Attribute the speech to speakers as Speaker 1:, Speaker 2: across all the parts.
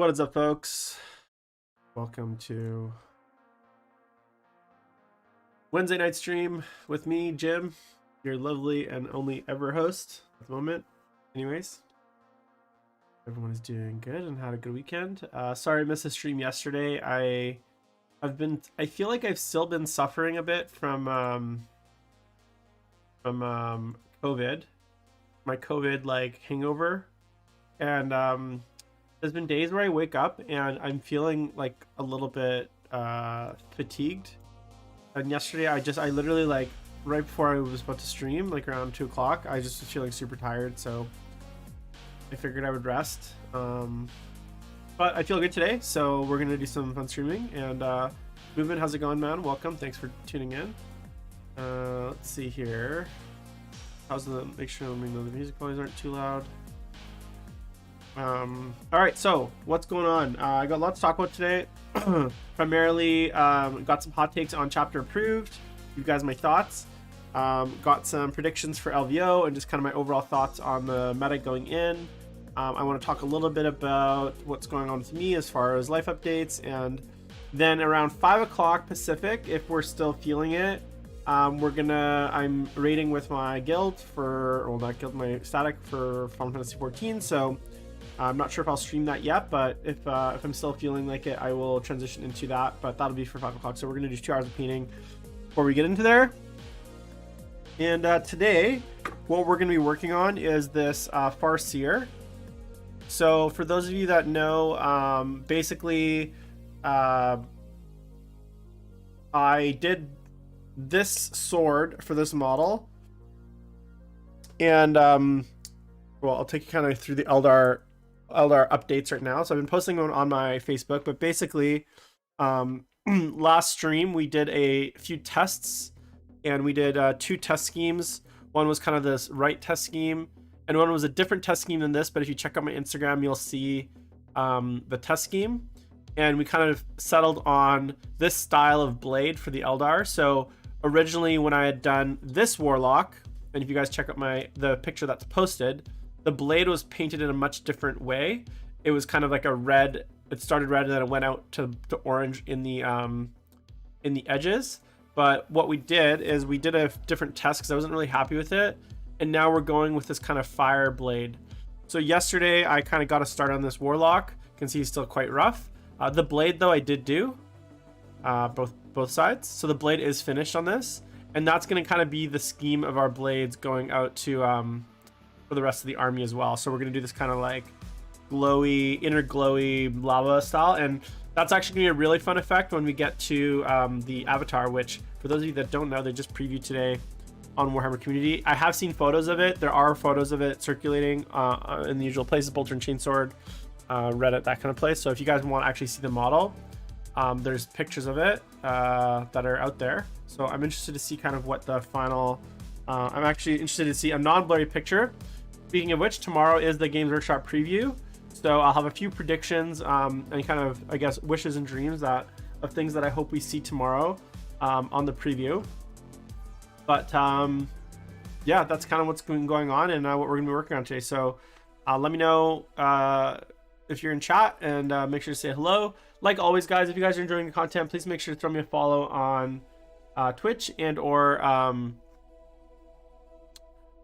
Speaker 1: What is up, folks? Welcome to Wednesday night stream with me, Jim, your lovely and only ever host at the moment. Anyways, everyone is doing good and had a good weekend. Sorry I missed the stream yesterday. I feel like I've still been suffering a bit from COVID, my COVID like hangover, and there's been days where I wake up and I'm feeling like a little bit fatigued. And yesterday I literally, like, right before I was about to stream, like around 2 o'clock, I just was feeling super tired, so I figured I would rest. But I feel good today, so we're gonna do some fun streaming. And Movement, how's it going, man? Welcome, thanks for tuning in. Let's see here. Make sure the music volumes aren't too loud. All right, so what's going on? I got lots to talk about today. Primarily got some hot takes on chapter approved, you guys my thoughts, got some predictions for LVO and just kind of my overall thoughts on the meta going in. I want to talk a little bit about what's going on with me as far as life updates, and then around 5 o'clock Pacific, if we're still feeling it, I'm raiding with my guild for, well, not guild, my static for Final Fantasy 14, so I'm not sure if I'll stream that yet, but if I'm still feeling like it, I will transition into that, but that'll be for 5 o'clock. So we're going to do 2 hours of painting before we get into there. And today, what we're going to be working on is this Farseer. So for those of you that know, basically, I did this sword for this model. And, well, I'll take you kind of through the Eldar updates right now. So I've been posting them on my Facebook, but basically last stream we did a few tests, and we did 2 test schemes. One was kind of this right test scheme, and one was a different test scheme than this, but if you check out my Instagram, you'll see the test scheme. And we kind of settled on this style of blade for the Eldar. So originally when I had done this Warlock, and if you guys check out the picture that's posted, the blade was painted in a much different way. It was kind of like a red. It started red and then it went out to orange in the edges. But what we did is we did a different test because I wasn't really happy with it, and now we're going with this kind of fire blade. So yesterday I kind of got a start on this Warlock. You can see he's still quite rough. The blade though I did do both sides. So the blade is finished on this, and that's going to kind of be the scheme of our blades going out to for the rest of the army as well. So we're going to do this kind of like glowy, inner glowy lava style, and that's actually going to be a really fun effect when we get to the avatar, which for those of you that don't know, they just previewed today on Warhammer Community. I have seen photos of it. There are photos of it circulating in the usual places, Bolter and Chainsword, Reddit, that kind of place. So if you guys want to actually see the model, there's pictures of it that are out there. So I'm interested to see kind of what the final I'm actually interested to see a non-blurry picture. Speaking of which, tomorrow is the Games Workshop preview, so I'll have a few predictions and kind of, I guess, wishes and dreams of things that I hope we see tomorrow on the preview. But yeah, that's kind of what's been going on and what we're gonna be working on today. So let me know if you're in chat, and make sure to say hello. Like always, guys, if you guys are enjoying the content, please make sure to throw me a follow on Twitch and or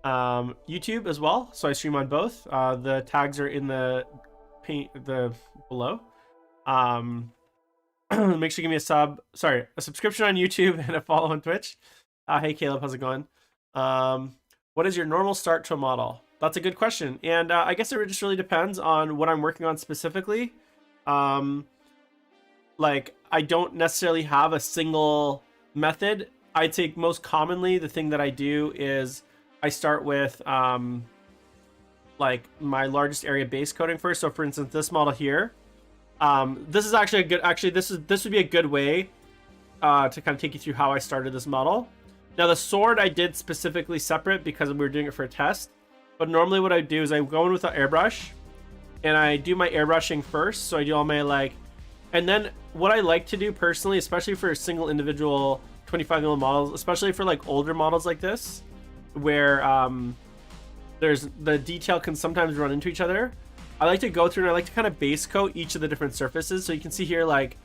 Speaker 1: YouTube as well. So I stream on both. The tags are in the below. Make sure you give me a subscription on YouTube and a follow on Twitch. Hey Caleb, how's it going? What is your normal start to a model? That's a good question, and I guess it just really depends on what I'm working on specifically. Like, I don't necessarily have a single method. I'd say most commonly the thing that I do is I start with like my largest area base coating first. So for instance, this model here, this is actually this would be a good way to kind of take you through how I started this model. Now the sword I did specifically separate because we were doing it for a test, but normally what I do is I go in with an airbrush and I do my airbrushing first. So I do all my and then what I like to do personally, especially for a single individual 25mm models, especially for like older models like this, where there's the detail can sometimes run into each other, I like to go through and I like to kind of base coat each of the different surfaces. So you can see here, like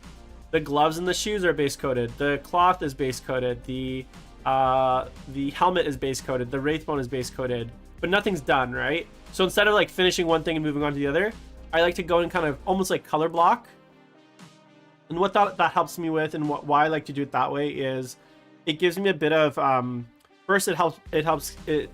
Speaker 1: the gloves and the shoes are base coated, the cloth is base coated, the helmet is base coated, the wraithbone is base coated, but nothing's done, right? So instead of like finishing one thing and moving on to the other, I like to go and kind of almost like color block. And what that helps me with, and why I like to do it that way, is it gives me a bit of first, the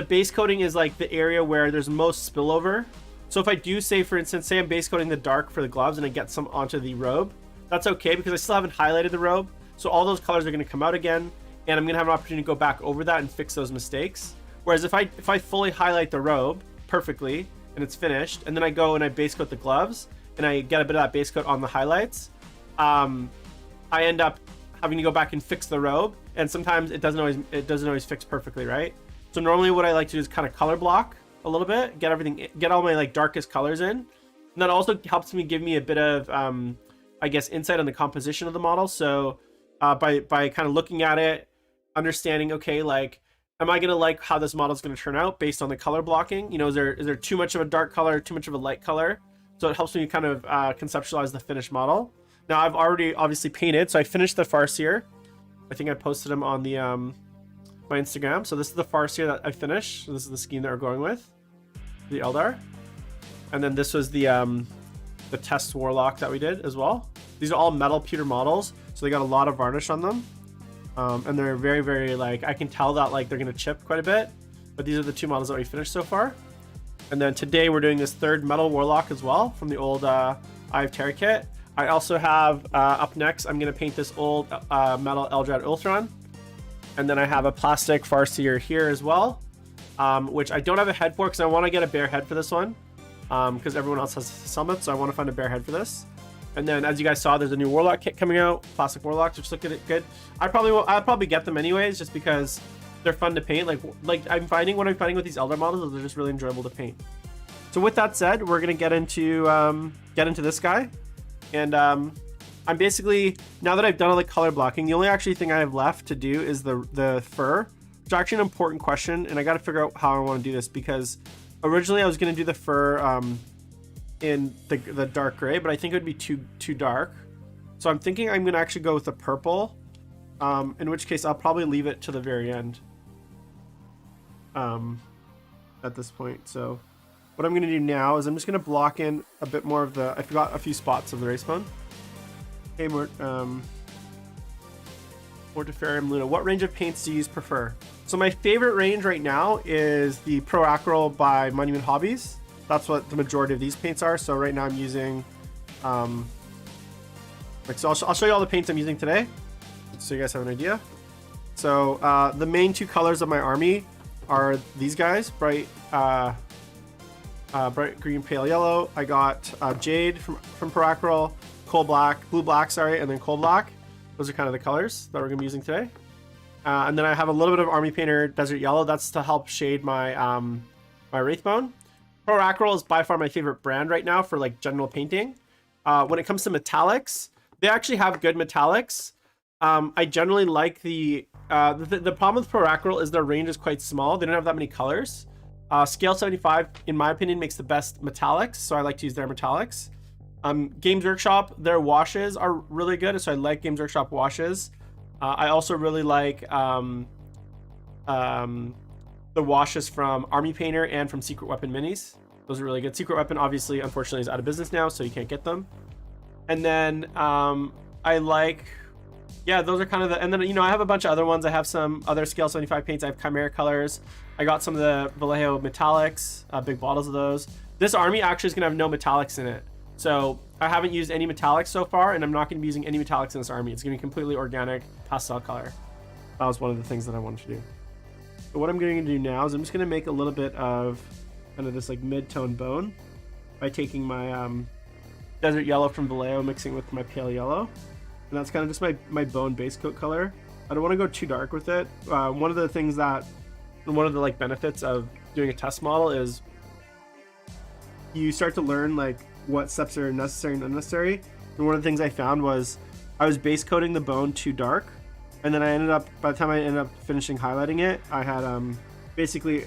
Speaker 1: base coating is like the area where there's most spillover. So if I do, say for instance, say I'm base coating the dark for the gloves and I get some onto the robe, that's okay because I still haven't highlighted the robe. So all those colors are going to come out again, and I'm going to have an opportunity to go back over that and fix those mistakes. Whereas if I fully highlight the robe perfectly and it's finished, and then I go and I base coat the gloves and I get a bit of that base coat on the highlights, I end up having to go back and fix the robe, and sometimes it doesn't always fix perfectly, right? So normally what I like to do is kind of color block a little bit, get all my like darkest colors in, and that also helps me give me a bit of I guess insight on the composition of the model. So by kind of looking at it, understanding, okay, like, am I gonna like how this model is gonna turn out based on the color blocking? You know, is there too much of a dark color, too much of a light color? So it helps me kind of conceptualize the finished model. Now I've already obviously painted, so I finished the Farseer. I think I posted them on the my Instagram. So this is the Farseer that I finished. So this is the scheme that we're going with, the Eldar. And then this was the test Warlock that we did as well. These are all metal pewter models, so they got a lot of varnish on them. And they're very, very, like, I can tell that like they're gonna chip quite a bit. But these are the two models that we finished so far. And then today we're doing this third metal Warlock as well from the old Eye of Terror kit. I also have up next, I'm gonna paint this old metal Eldrad Ultron. And then I have a plastic Farseer here as well, which I don't have a head for because I want to get a bare head for this one, because everyone else has summits, so I want to find a bare head for this. And then, as you guys saw, there's a new Warlock kit coming out, plastic Warlocks, which look at it good. I'll probably get them anyways, just because they're fun to paint. Like I'm finding with these Eldar models is they're just really enjoyable to paint. So with that said, we're gonna get into this guy, and I'm basically, now that I've done all the color blocking, the only actually thing I have left to do is the fur, which is actually an important question, and I got to figure out how I want to do this, because originally I was going to do the fur in the dark gray, but I think it would be too dark. So I'm thinking I'm going to actually go with the purple, in which case I'll probably leave it to the very end at this point. So what I'm going to do now is I'm just going to block in a bit more of I forgot a few spots of the Wraithbone. Hey, Mortefarium Luna, what range of paints do you prefer? So my favorite range right now is the Pro Acryl by Monument Hobbies. That's what the majority of these paints are. So right now I'm using, so I'll show you all the paints I'm using today, so you guys have an idea. So the main two colors of my army are these guys, bright green, pale yellow. I got Jade from Pro Acryl, blue black, and then coal black. Those are kind of the colors that we're gonna be using today. And then I have a little bit of Army Painter Desert Yellow. That's to help shade my my Wraithbone. Pro Acryl is by far my favorite brand right now for like general painting. When it comes to metallics, they actually have good metallics. I generally like the problem with Pro Acryl is their range is quite small. They don't have that many colors. Scale 75, in my opinion, makes the best metallics, so I like to use their metallics. Games Workshop, their washes are really good, so I like Games Workshop washes. I also really like the washes from Army Painter and from Secret Weapon Minis. Those are really good. Secret Weapon, obviously, unfortunately, is out of business now, so you can't get them. And then I like, yeah, those are kind of the, and then, you know, I have a bunch of other ones. I have some other Scale 75 paints. I have Chimera colors. I got some of the Vallejo metallics, big bottles of those. This army actually is going to have no metallics in it. So I haven't used any metallics so far, and I'm not going to be using any metallics in this army. It's going to be completely organic pastel color. That was one of the things that I wanted to do. So what I'm going to do now is I'm just going to make a little bit of kind of this like mid-tone bone by taking my Desert Yellow from Vallejo, mixing with my Pale Yellow. And that's kind of just my bone base coat color. I don't want to go too dark with it. One of the things that, one of the like benefits of doing a test model is you start to learn like what steps are necessary and unnecessary. And one of the things I found was I was base coating the bone too dark, and then I ended up, by the time I ended up finishing highlighting it, I had basically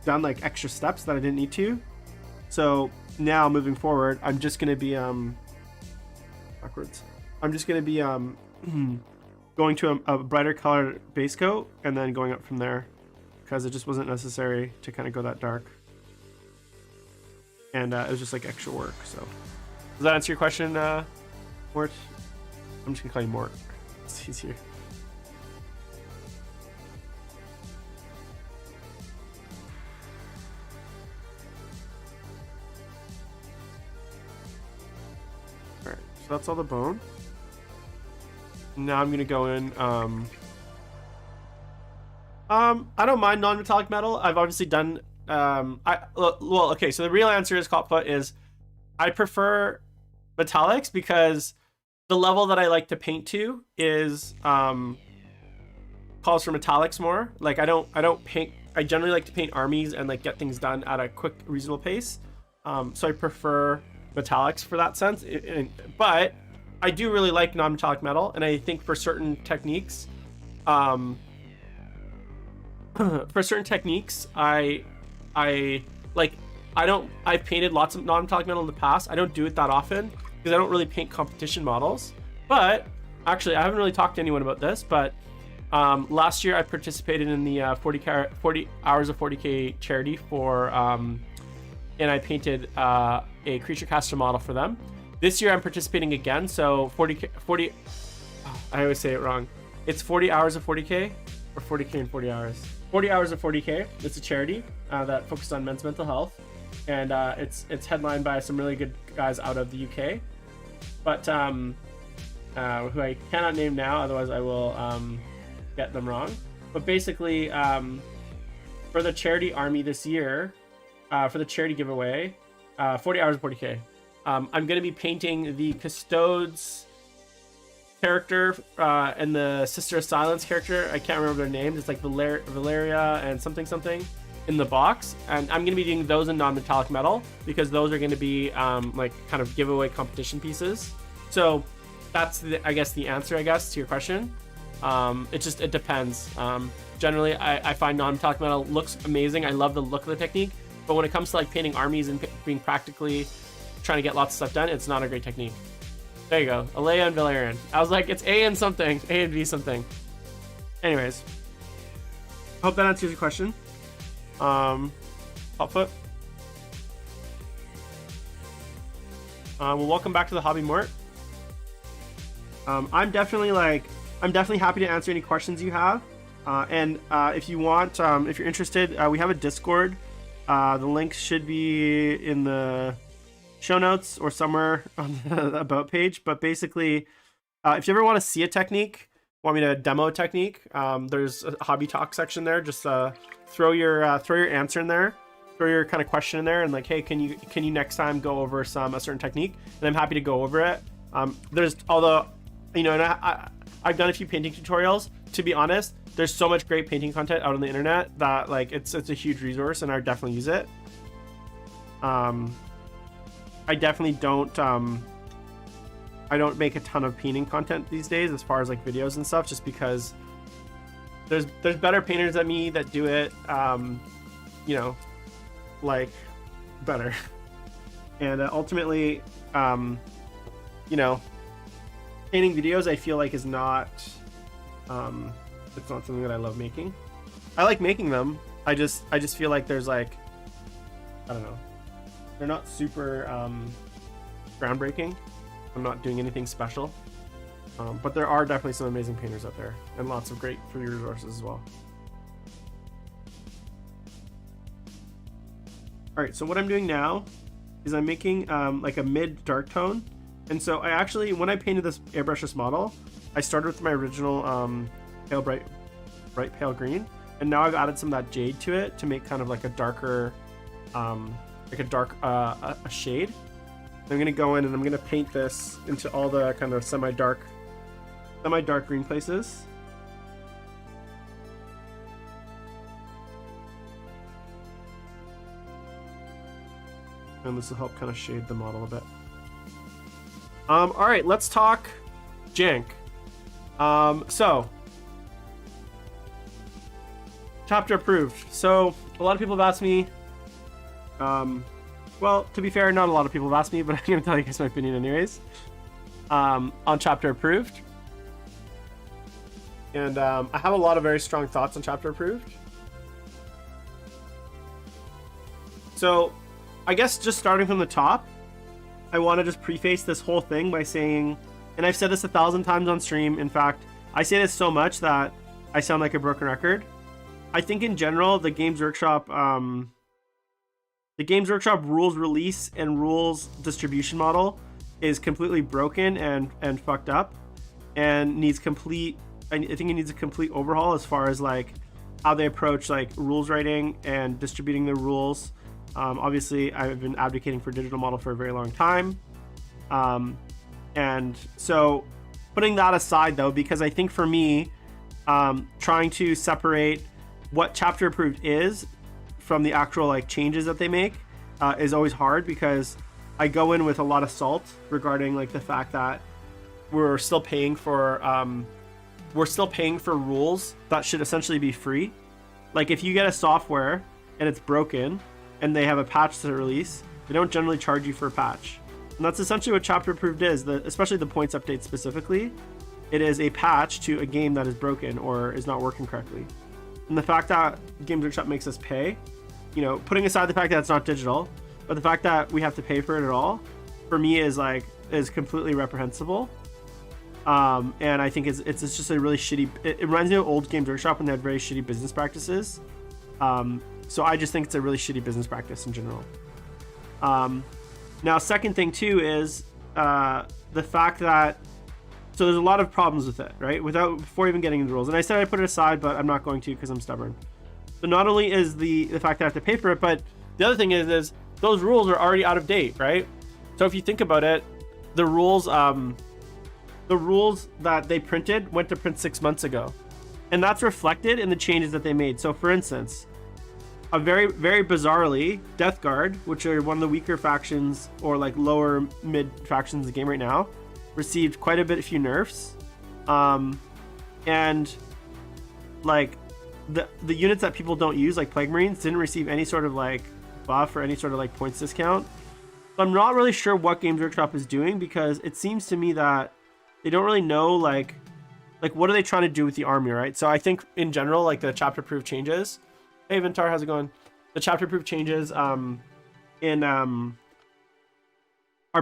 Speaker 1: done like extra steps that I didn't need to. So now moving forward, I'm just gonna be backwards. I'm just gonna be going to a brighter colored base coat and then going up from there, because it just wasn't necessary to kind of go that dark, and it was just like extra work. So does that answer your question, Mort? I'm just gonna call you Mort. It's easier. All right, so that's all the bone. Now I'm gonna go in. I don't mind non-metallic metal. I've obviously done. Okay. So the real answer is Copfoot is I prefer metallics because the level that I like to paint to is calls for metallics more. Like I don't paint. I generally like to paint armies and like get things done at a quick, reasonable pace. So I prefer metallics for that sense. But I do really like non-metallic metal, and I think for certain techniques, I've painted lots of non-metallic metal in the past. I don't do it that often because I don't really paint competition models. But actually, I haven't really talked to anyone about this, but last year I participated in the 40 hours of 40K charity for, and I painted a creature caster model for them. This year I'm participating again, so 40, I always say it wrong. It's 40 hours of 40K, or 40K in 40 hours. 40 hours of 40K. It's a charity that focuses on men's mental health, and it's headlined by some really good guys out of the UK, but who I cannot name now, otherwise I will get them wrong. But basically, for the charity army this year, for the charity giveaway, 40 hours of 40K. I'm going to be painting the Custodes character and the Sister of Silence character. I can't remember their names. It's like Valeria and something in the box. And I'm going to be doing those in non-metallic metal because those are going to be like kind of giveaway competition pieces. So that's, I guess, the answer, to your question. It depends. Generally, I find non-metallic metal looks amazing. I love the look of the technique. But when it comes to like painting armies and being practically trying to get lots of stuff done, it's not a great technique. There you go, Alea and Valerian. I was like, it's A and something, A and B something. Anyways, hope that answers your question. Hotfoot. Well, welcome back to the Hobby Mort. I'm definitely happy to answer any questions you have. And if you want, if you're interested, we have a Discord. The link should be in the show notes or somewhere on the about page. But basically, if you ever want to see a technique, want me to demo a technique, there's a hobby talk section there. Just throw your answer in there, throw your kind of question in there, and like, hey, can you next time go over a certain technique? And I'm happy to go over it. Although, and I've done a few painting tutorials. To be honest, there's so much great painting content out on the internet that like it's a huge resource, and I definitely use it. I definitely don't I don't make a ton of painting content these days as far as like videos and stuff, just because there's better painters than me that do it like better. And ultimately painting videos I feel like is not it's not something that I love making. I like making them. I just feel like there's like, I don't know, they're not super groundbreaking. I'm not doing anything special, but there are definitely some amazing painters out there and lots of great free resources as well. All right, so what I'm doing now is I'm making like a mid dark tone. And so I actually, when I painted this airbrush this model, I started with my original pale bright pale green, and now I've added some of that jade to it to make kind of like a darker a shade. I'm gonna go in and I'm gonna paint this into all the kind of semi-dark green places. And this will help kind of shade the model a bit. All right, let's talk jank. So chapter approved. So a lot of people have asked me well, to be fair, not a lot of people have asked me, but I'm going to tell you guys my opinion anyways. On chapter approved. And I have a lot of very strong thoughts on chapter approved. So I guess just starting from the top, I want to just preface this whole thing by saying, and I've said this 1,000 times on stream. In fact, I say this so much that I sound like a broken record. I think in general, the Games Workshop rules release and rules distribution model is completely broken and fucked up, and needs complete. I think it needs a complete overhaul as far as like how they approach like rules writing and distributing the rules. Obviously, I've been advocating for a digital model for a very long time, and so putting that aside though, because I think for me, trying to separate what chapter approved is from the actual like changes that they make is always hard, because I go in with a lot of salt regarding like the fact that we're still paying for rules that should essentially be free. Like if you get a software and it's broken and they have a patch to release, they don't generally charge you for a patch. And that's essentially what chapter approved is, especially the points update specifically. It is a patch to a game that is broken or is not working correctly. And the fact that Games Workshop makes us pay, you know, putting aside the fact that it's not digital, but the fact that we have to pay for it at all, for me is completely reprehensible. And I think it's just a really shitty, it reminds me of old Games Workshop when they had very shitty business practices. So I just think it's a really shitty business practice in general. Now, second thing too is the fact that, so there's a lot of problems with it, right? Before even getting into the rules. And I said I'd put it aside, but I'm not going to because I'm stubborn. So not only is the fact that I have to pay for it, but the other thing is those rules are already out of date, right? So if you think about it, the rules that they printed went to print 6 months ago. And that's reflected in the changes that they made. So for instance, a very, very bizarrely, Death Guard, which are one of the weaker factions or like lower mid factions in the game right now, received quite a few nerfs. And like the units that people don't use, like Plague Marines, didn't receive any sort of like buff or any sort of like points discount. So I'm not really sure what Games Workshop is doing, because it seems to me that they don't really know like what are they trying to do with the army, right? So I think in general, like the chapter proof changes. Hey Vintar, how's it going? The chapter proof changes are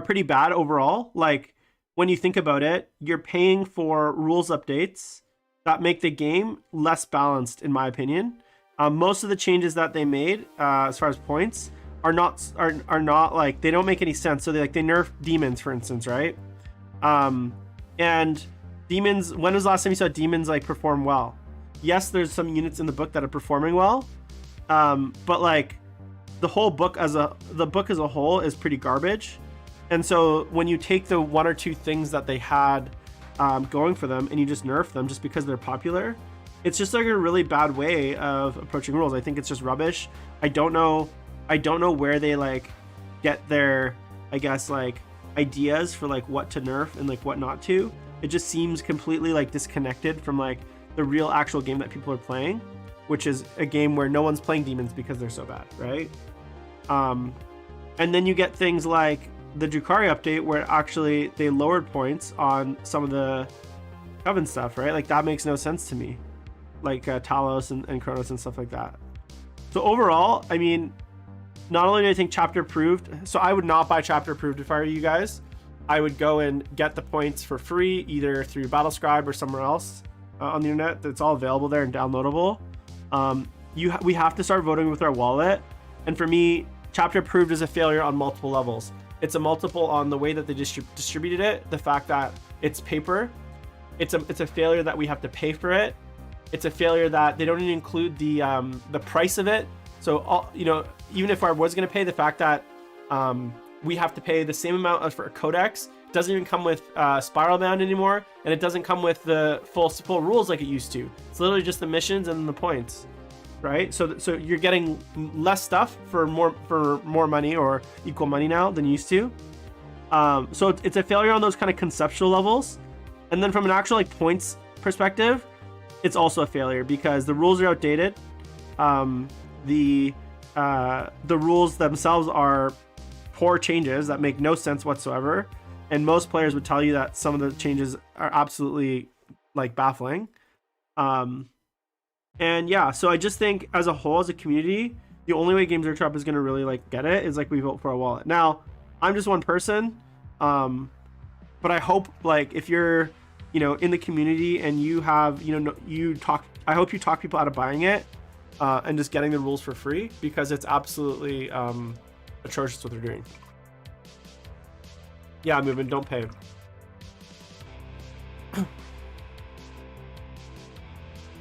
Speaker 1: pretty bad overall. Like when you think about it, you're paying for rules updates that make the game less balanced, in my opinion. Most of the changes that they made as far as points are not like, they don't make any sense. So they nerf demons, for instance, right? And demons, when was the last time you saw demons like perform well? Yes, there's some units in the book that are performing well, but like the book as a whole is pretty garbage. And so when you take the one or two things that they had going for them and you just nerf them just because they're popular, it's just like a really bad way of approaching rules. I think it's just rubbish. I don't know where they like get their, I guess, like ideas for like what to nerf and like what not to. It just seems completely like disconnected from like the real actual game that people are playing, which is a game where no one's playing demons because they're so bad, right? And then you get things like the Drukhari update, where actually they lowered points on some of the Coven stuff, right? Like that makes no sense to me, like Talos and Kronos and stuff like that. So overall, I mean, not only do I think chapter approved, so I would not buy chapter approved if I were you guys. I would go and get the points for free, either through Battlescribe or somewhere else on the internet. That's all available there and downloadable. We have to start voting with our wallet. And for me, chapter approved is a failure on multiple levels. It's a multiple on the way that they distributed it, the fact that it's paper. It's a failure that we have to pay for it. It's a failure that they don't even include the price of it. So even if I was going to pay, the fact that we have to pay the same amount for a codex, it doesn't even come with spiral bound anymore, and it doesn't come with the full rules like it used to. It's literally just the missions and the points, right? So you're getting less stuff for more money, or equal money now than you used to. So it's a failure on those kind of conceptual levels. And then from an actual like points perspective, it's also a failure because the rules are outdated. The rules themselves are poor changes that make no sense whatsoever, and most players would tell you that some of the changes are absolutely like baffling. And yeah, so I just think as a whole, as a community, the only way Games Workshop is going to really like get it is like we vote for a wallet. Now, I'm just one person, but I hope like if you're, you know, in the community and you have, you know, I hope you talk people out of buying it and just getting the rules for free, because it's absolutely atrocious what they're doing. Yeah, Movement, don't pay.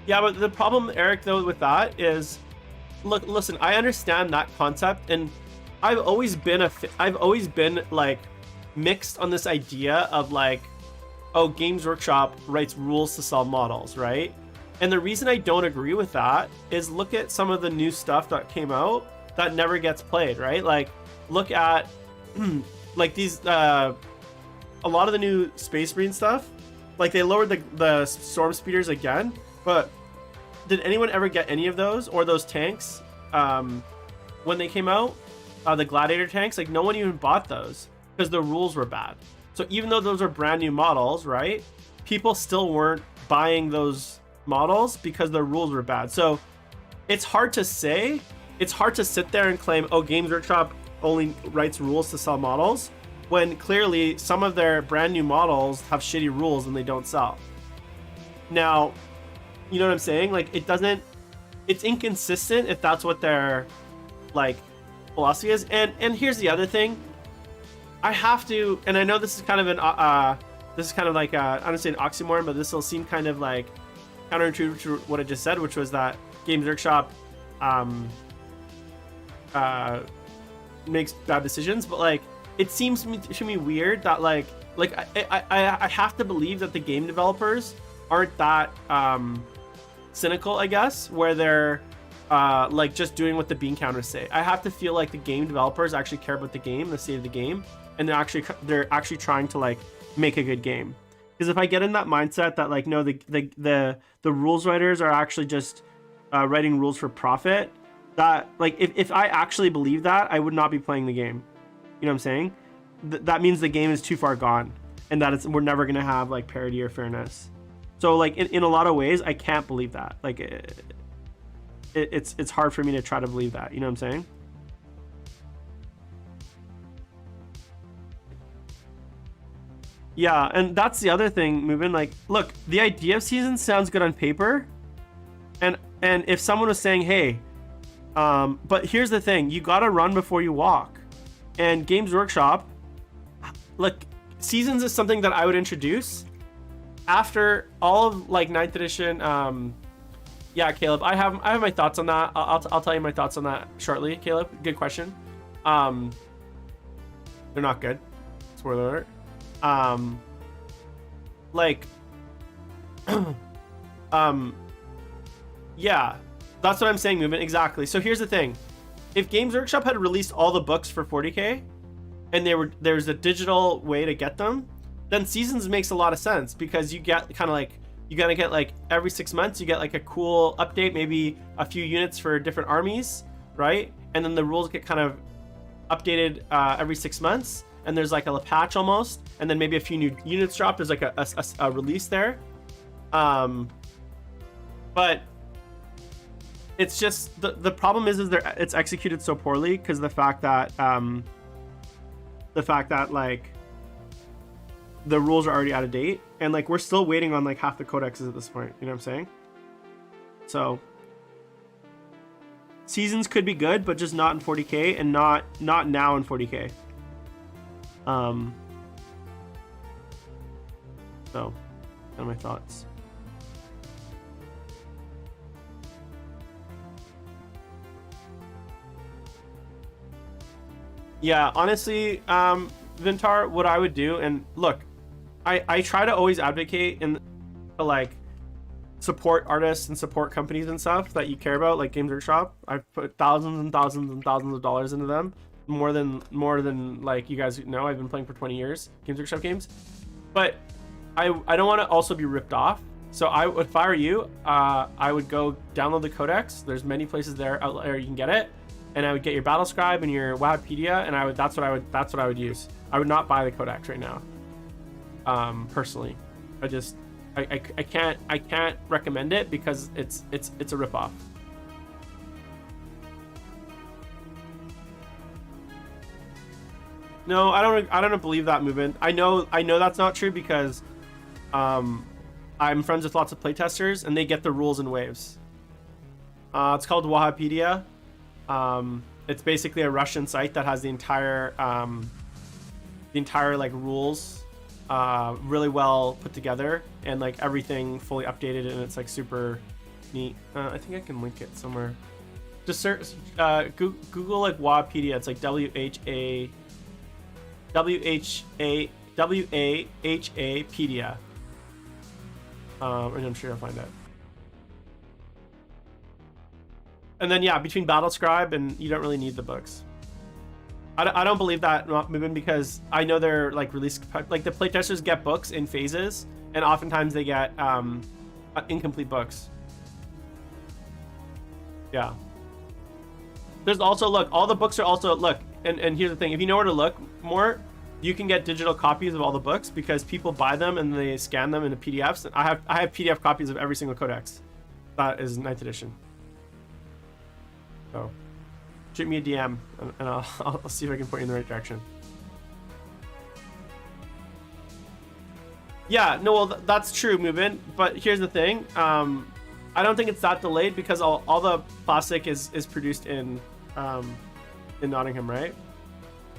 Speaker 1: Yeah, but the problem, Eric, though, with that is, look, listen, I understand that concept, and I've always been like mixed on this idea of like, oh, Games Workshop writes rules to sell models, right? And the reason I don't agree with that is look at some of the new stuff that came out that never gets played, right? Like, look at like these a lot of the new Space Marine stuff. Like, they lowered the storm speeders again, but did anyone ever get any of those or those tanks when they came out? The Gladiator tanks, like no one even bought those because the rules were bad. So even though those are brand new models, right, people still weren't buying those models because the rules were bad. So it's hard to say. It's hard to sit there and claim, oh, Games Workshop only writes rules to sell models, when clearly some of their brand new models have shitty rules and they don't sell. Now, you know what I'm saying? Like, it's inconsistent if that's what their like philosophy is. And here's the other thing. I have to, and I know this is kind of like I don't say an oxymoron, but this will seem kind of like counterintuitive to what I just said, which was that Games Workshop makes bad decisions. But like, it seems to me weird that like I have to believe that the game developers aren't that cynical, I guess, where they're like just doing what the bean counters say. I have to feel like the game developers actually care about the game, the state of the game, and they're actually trying to like make a good game. Because if I get in that mindset that like, no, the rules writers are actually just writing rules for profit, that like if I actually believe that, I would not be playing the game. You know what I'm saying? That means the game is too far gone, and that we're never gonna have like parity or fairness. So like in a lot of ways, I can't believe that. Like it's hard for me to try to believe that. You know what I'm saying? Yeah, and that's the other thing, Movin. Like, look, the idea of seasons sounds good on paper, and if someone was saying, hey, but here's the thing, you gotta run before you walk. And Games Workshop, like, seasons is something that I would introduce after all of like 9th edition. Yeah, Caleb, I have my thoughts on that. I'll tell you my thoughts on that shortly. Caleb, good question. They're not good. Spoiler alert. Like, yeah, that's what I'm saying, Movement. Exactly. So here's the thing. If Games Workshop had released all the books for 40K and there's a digital way to get them, then seasons makes a lot of sense, because you get kind of like, you gotta get like every 6 months, you get like a cool update, maybe a few units for different armies, right? And then the rules get kind of updated every 6 months, and there's like a patch almost, and then maybe a few new units drop. There's like a release there. But it's just the problem is it's executed so poorly, because the fact that like the rules are already out of date, and like we're still waiting on like half the codexes at this point. You know what I'm saying? So seasons could be good, but just not in 40K, and not now in 40K. So kind of my thoughts. Yeah, honestly, Vintar, what I would do, and look, I try to always advocate and like support artists and support companies and stuff that you care about, like Games Workshop. I've put thousands and thousands and thousands of dollars into them, more than like you guys know. I've been playing for 20 years, Games Workshop games, but I don't want to also be ripped off. So if I were you, I would go download the codex. There's many places there out there you can get it. and I would get your Battlescribe and your Wikipedia, and that's what I would use. I would not buy the codex right now. Personally, I can't recommend it because it's a ripoff. No, I don't believe that movement. I know that's not true because I'm friends with lots of playtesters and they get the rules in waves. It's called Wikipedia. It's basically a Russian site that has the entire like rules really well put together and like everything fully updated, and it's like super neat. I think I can link it somewhere. Just search Google like Wikipedia. It's like WHAPedia. And I'm sure you'll find it. And then yeah, between Battlescribe and you don't really need the books. I don't believe that movement because I know they're like released, like the playtesters get books in phases, and oftentimes they get incomplete books. Yeah. There's also, look, all the books are also, look, and here's the thing, if you know where to look more, you can get digital copies of all the books because people buy them and they scan them into PDFs. And I have PDF copies of every single codex. That is 9th edition. So shoot me a DM and I'll see if I can point you in the right direction. Yeah, no, well, that's true, movement. But here's the thing. I don't think it's that delayed because all the plastic is produced in Nottingham, right?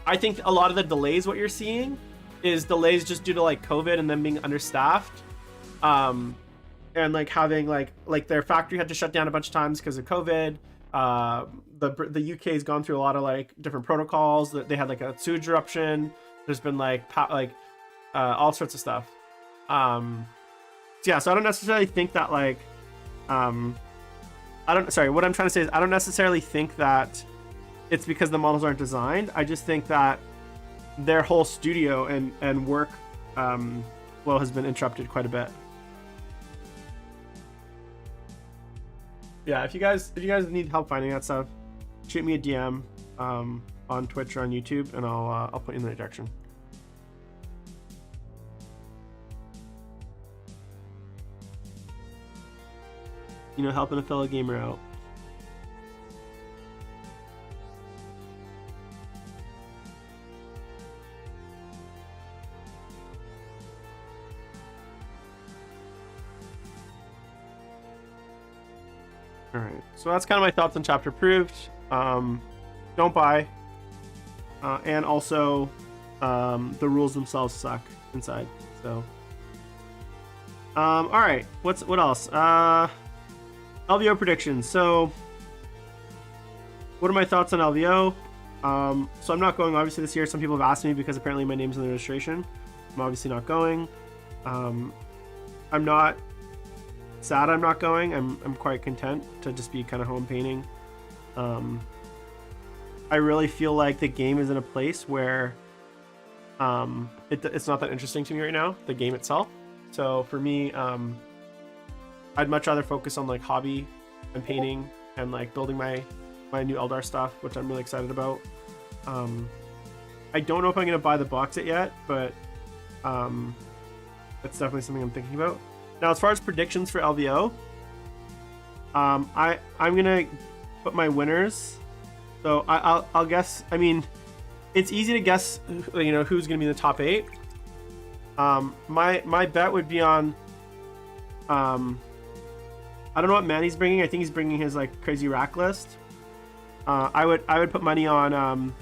Speaker 1: I think a lot of the delays, what you're seeing, is delays just due to like COVID and them being understaffed, and like having like their factory had to shut down a bunch of times because of COVID. The UK has gone through a lot of like different protocols. That they had like a sewage eruption. There's been like all sorts of stuff. So yeah, so I don't necessarily think that like what I'm trying to say is I don't necessarily think that it's because the models aren't designed. I just think that their whole studio and work flow has been interrupted quite a bit. Yeah, if you guys need help finding that stuff, shoot me a DM on Twitch or on YouTube, and I'll put you in the right direction. You know, helping a fellow gamer out. All right, so that's kind of my thoughts on Chapter Approved. Don't buy, and also the rules themselves suck inside. So, all right, what else? LVO predictions. So, what are my thoughts on LVO? So I'm not going obviously this year. Some people have asked me because apparently my name's in the registration. I'm obviously not going. I'm not sad I'm not going. I'm quite content to just be kind of home painting. I really feel like the game is in a place where it's not that interesting to me right now, the game itself. So for me, I'd much rather focus on like hobby and painting and like building my new Eldar stuff, which I'm really excited about. I don't know if I'm gonna buy the box set yet, but that's definitely something I'm thinking about. Now, as far as predictions for LVO, I'm gonna put my winners. So I'll guess. I mean, it's easy to guess, you know, who's gonna be in the top 8. My bet would be on. I don't know what Manny's bringing. I think he's bringing his like crazy rack list. I would put money on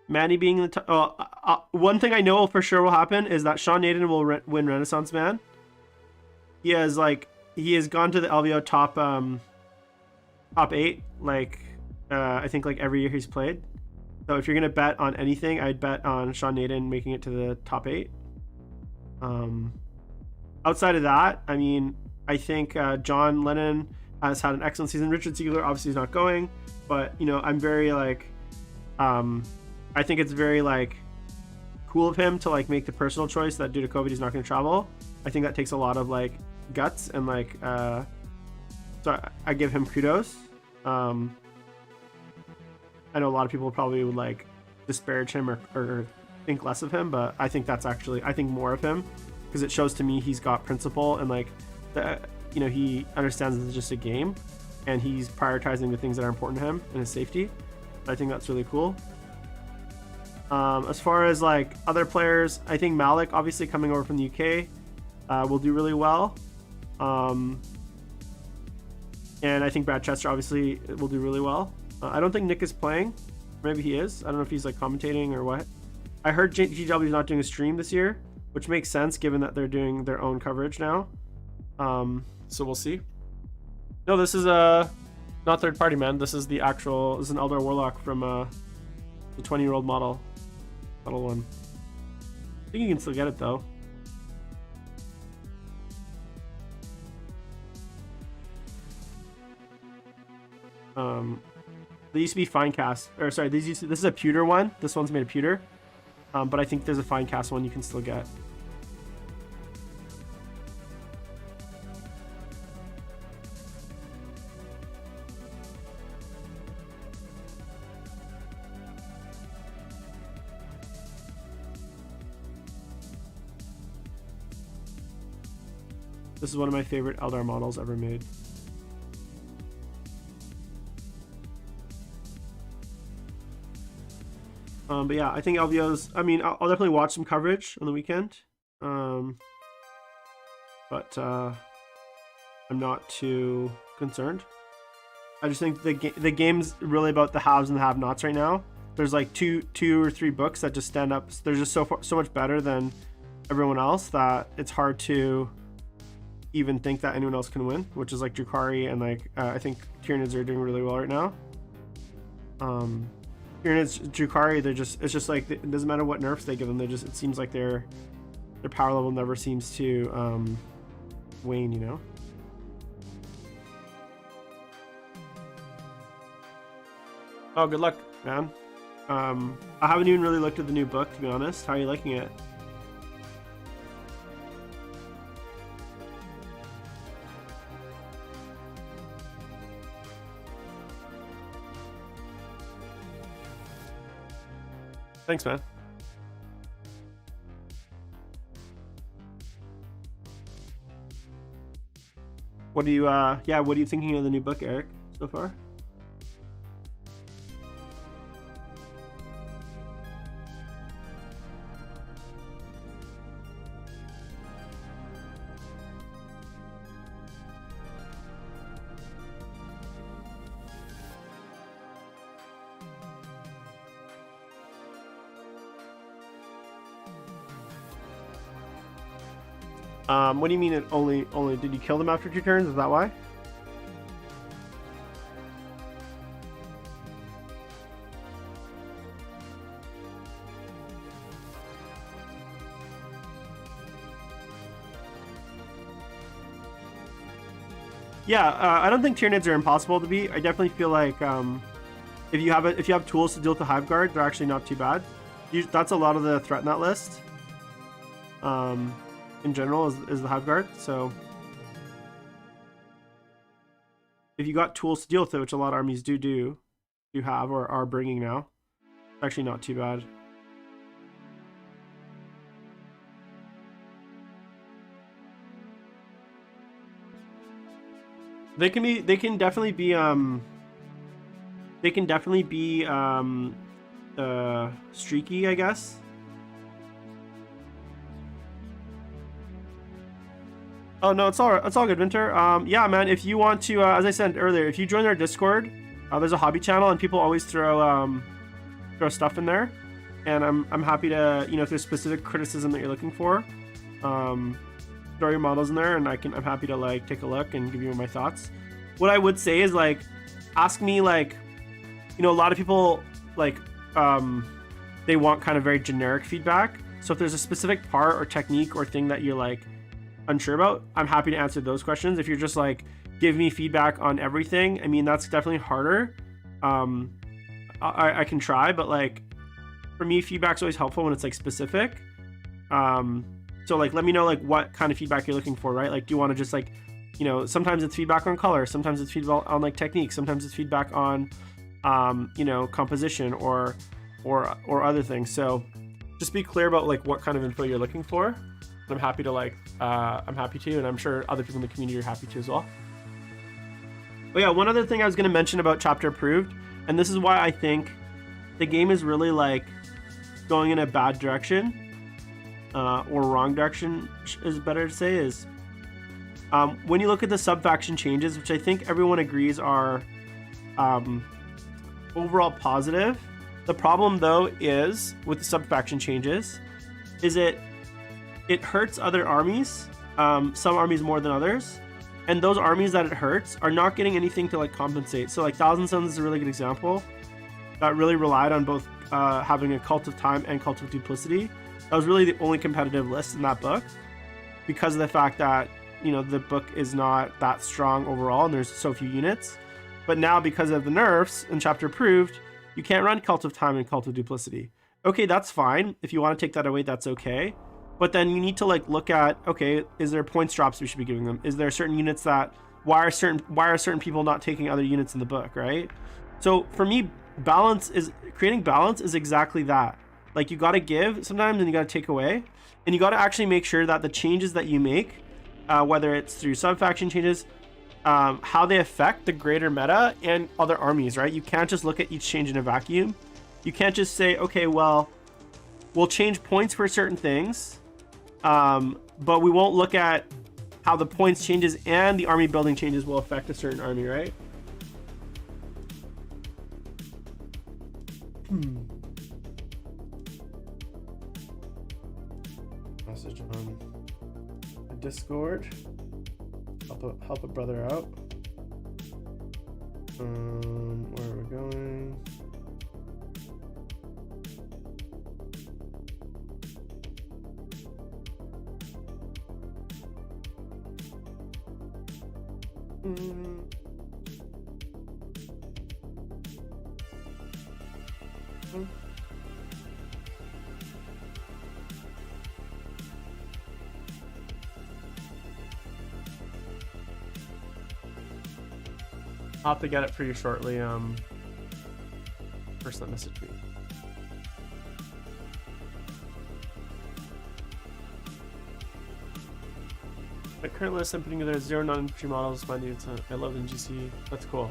Speaker 1: Manny being in the top. One thing I know for sure will happen is that Sean Naden will win Renaissance Man. He has gone to the LVO top 8 like I think like every year he's played. So if you're gonna bet on anything, I'd bet on Sean Naden making it to the top 8. Outside of that, I mean, I think John Lennon has had an excellent season. Richard Siegler obviously is not going, but you know, I'm very like I think it's very like cool of him to like make the personal choice that due to COVID he's not going to travel. I think that takes a lot of like guts and like so I give him kudos. I know a lot of people probably would like disparage him or think less of him, but I think that's actually, I think more of him, because it shows to me he's got principle and like he understands this is just a game and he's prioritizing the things that are important to him and his safety. I think that's really cool. As far as like other players, I think Malik, obviously coming over from the UK, will do really well. And I think Brad Chester obviously will do really well. I don't think Nick is playing. Maybe he is. I don't know if he's like commentating or what. I heard GW is not doing a stream this year, which makes sense given that they're doing their own coverage now. So we'll see. No, this is not third party, man. This is the actual, this is an Eldar Warlock from the 20-year-old model one. I think you can still get it though. They used to be fine cast, or sorry, this is a pewter one. This one's made of pewter, but I think there's a fine cast one you can still get. This is one of my favorite Eldar models ever made. But yeah, I think LVO's, I mean, I'll definitely watch some coverage on the weekend. But I'm not too concerned. I just think the game's really about the haves and the have-nots right now. There's like two or three books that just stand up. They're just so much better than everyone else that it's hard to even think that anyone else can win, which is like Drukhari and like I think Tyranids are doing really well right now. Tyranids, Drukhari, it's just like it doesn't matter what nerfs they give them. It seems like their power level never seems to wane, you know. Oh, good luck, man. I haven't even really looked at the new book, to be honest. How are you liking it? Thanks, man. What are you what are you thinking of the new book, Eric, so far? What do you mean it only did you kill them after 2 turns? Is that why? Yeah, I don't think Tyranids are impossible to beat. I definitely feel like if you have tools to deal with the Hive Guard, they're actually not too bad. That's a lot of the threat in that list. In general is the Hive Guard, so if you got tools to deal with it, which a lot of armies do have or are bringing now, it's actually not too bad. They can definitely be streaky, I guess. Oh no, it's all good, Winter. Yeah, man. If you want to, as I said earlier, if you join our Discord, there's a hobby channel, and people always throw stuff in there, and I'm happy to, you know, if there's specific criticism that you're looking for, throw your models in there, and I'm happy to like take a look and give you my thoughts. What I would say is like, ask me like, you know, a lot of people like they want kind of very generic feedback. So if there's a specific part or technique or thing that you're like unsure about, I'm happy to answer those questions. If you're just like, give me feedback on everything, I mean, that's definitely harder. I can try, but like for me, feedback's always helpful when it's like specific. So like, let me know like what kind of feedback you're looking for, right? Like, do you want to just like, you know, sometimes it's feedback on color, sometimes it's feedback on like technique, sometimes it's feedback on you know, composition or other things. So just be clear about like what kind of info you're looking for. I'm happy to and I'm sure other people in the community are happy to as well. But yeah, one other thing I was going to mention about chapter approved, and this is why I think the game is really like going in a bad direction, or wrong direction is better to say, is when you look at the sub-faction changes, which I think everyone agrees are overall positive. The problem though is with the sub-faction changes is it hurts other armies, some armies more than others, and those armies that it hurts are not getting anything to like compensate. So like Thousand Suns is a really good example that really relied on both having a Cult of Time and Cult of Duplicity. That was really the only competitive list in that book because of the fact that, you know, the book is not that strong overall and there's so few units. But now because of the nerfs and chapter approved, you can't run Cult of Time and Cult of Duplicity. Okay, that's fine. If you want to take that away, that's okay. But then you need to like look at, okay, is there points drops we should be giving them? Is there certain units that, why are certain people not taking other units in the book, right? So for me, creating balance is exactly that. Like you got to give sometimes and you got to take away, and you got to actually make sure that the changes that you make, whether it's through sub-faction changes, how they affect the greater meta and other armies, right? You can't just look at each change in a vacuum. You can't just say, okay, well, we'll change points for certain things, but we won't look at how the points changes and the army building changes will affect a certain army, right? Message on Discord. Help a brother out. Where are we going? I'll have to get it for you shortly. First, that message me. My current list, I'm putting together 0 non-infantry models. My needs. I love NGC. That's cool.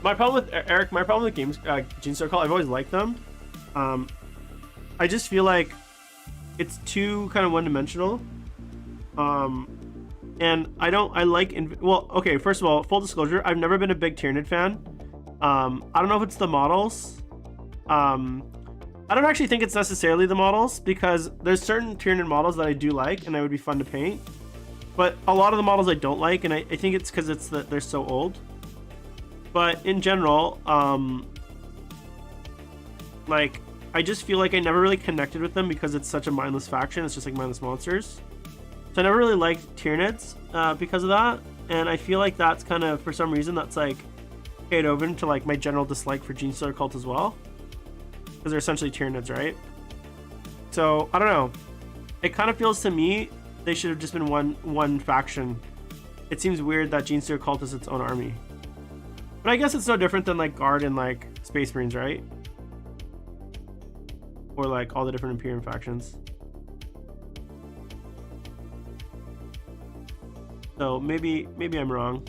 Speaker 1: My problem with Eric, my problem with games, Gene Star Call, I've always liked them. I just feel like it's too kind of one-dimensional. And I like, well, okay, first of all, full disclosure, I've never been a big Tyranid fan. I don't know if it's the models. I don't actually think it's necessarily the models, because there's certain Tyranid models that I do like and that would be fun to paint. But a lot of the models I don't like, and I think it's because they're so old. But in general, like, I just feel like I never really connected with them because it's such a mindless faction. It's just like mindless monsters. So I never really liked Tyranids because of that, and I feel like that's kind of, for some reason, that's like paid over to like my general dislike for Gene Stealer Cult as well, because they're essentially Tyranids, right? So I don't know. It kind of feels to me they should have just been one faction. It seems weird that Gene Stealer Cult is its own army, but I guess it's no different than like Guard and like Space Marines, right? Or like all the different Imperium factions. So maybe I'm wrong.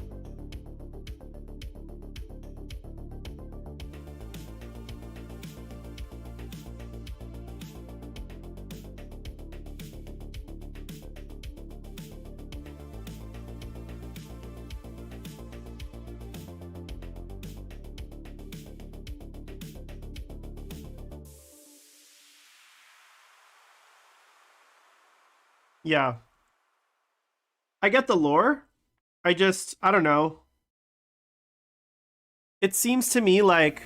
Speaker 1: Yeah. I get the lore. I don't know. It seems to me like,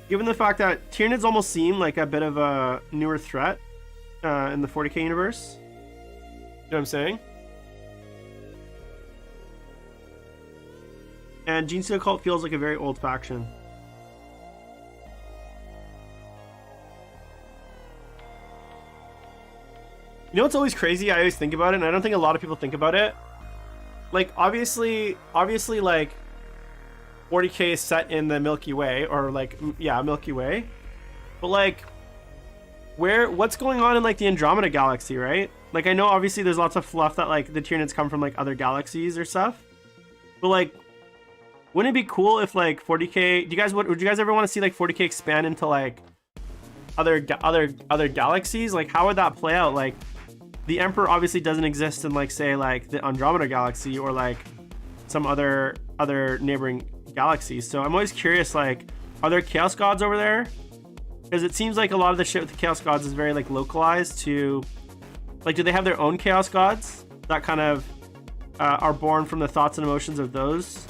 Speaker 1: given the fact that Tyranids almost seem like a bit of a newer threat in the 40k universe. You know what I'm saying? And Gene Stealer Cult feels like a very old faction. You know what's always crazy? I always think about it, and I don't think a lot of people think about it. Like, obviously, like, 40K is set in the Milky Way, or like, yeah, Milky Way. But like, what's going on in like the Andromeda galaxy, right? Like, I know obviously there's lots of fluff that like the Tyranids come from like other galaxies or stuff. But like, wouldn't it be cool if like 40K, would you guys ever want to see like 40K expand into like other galaxies? Like, how would that play out? Like, the Emperor obviously doesn't exist in like, say, like the Andromeda galaxy or like some other neighboring galaxies. So I'm always curious, like, are there Chaos Gods over there? Because it seems like a lot of the shit with the Chaos Gods is very like localized to, like, do they have their own Chaos Gods that kind of are born from the thoughts and emotions of those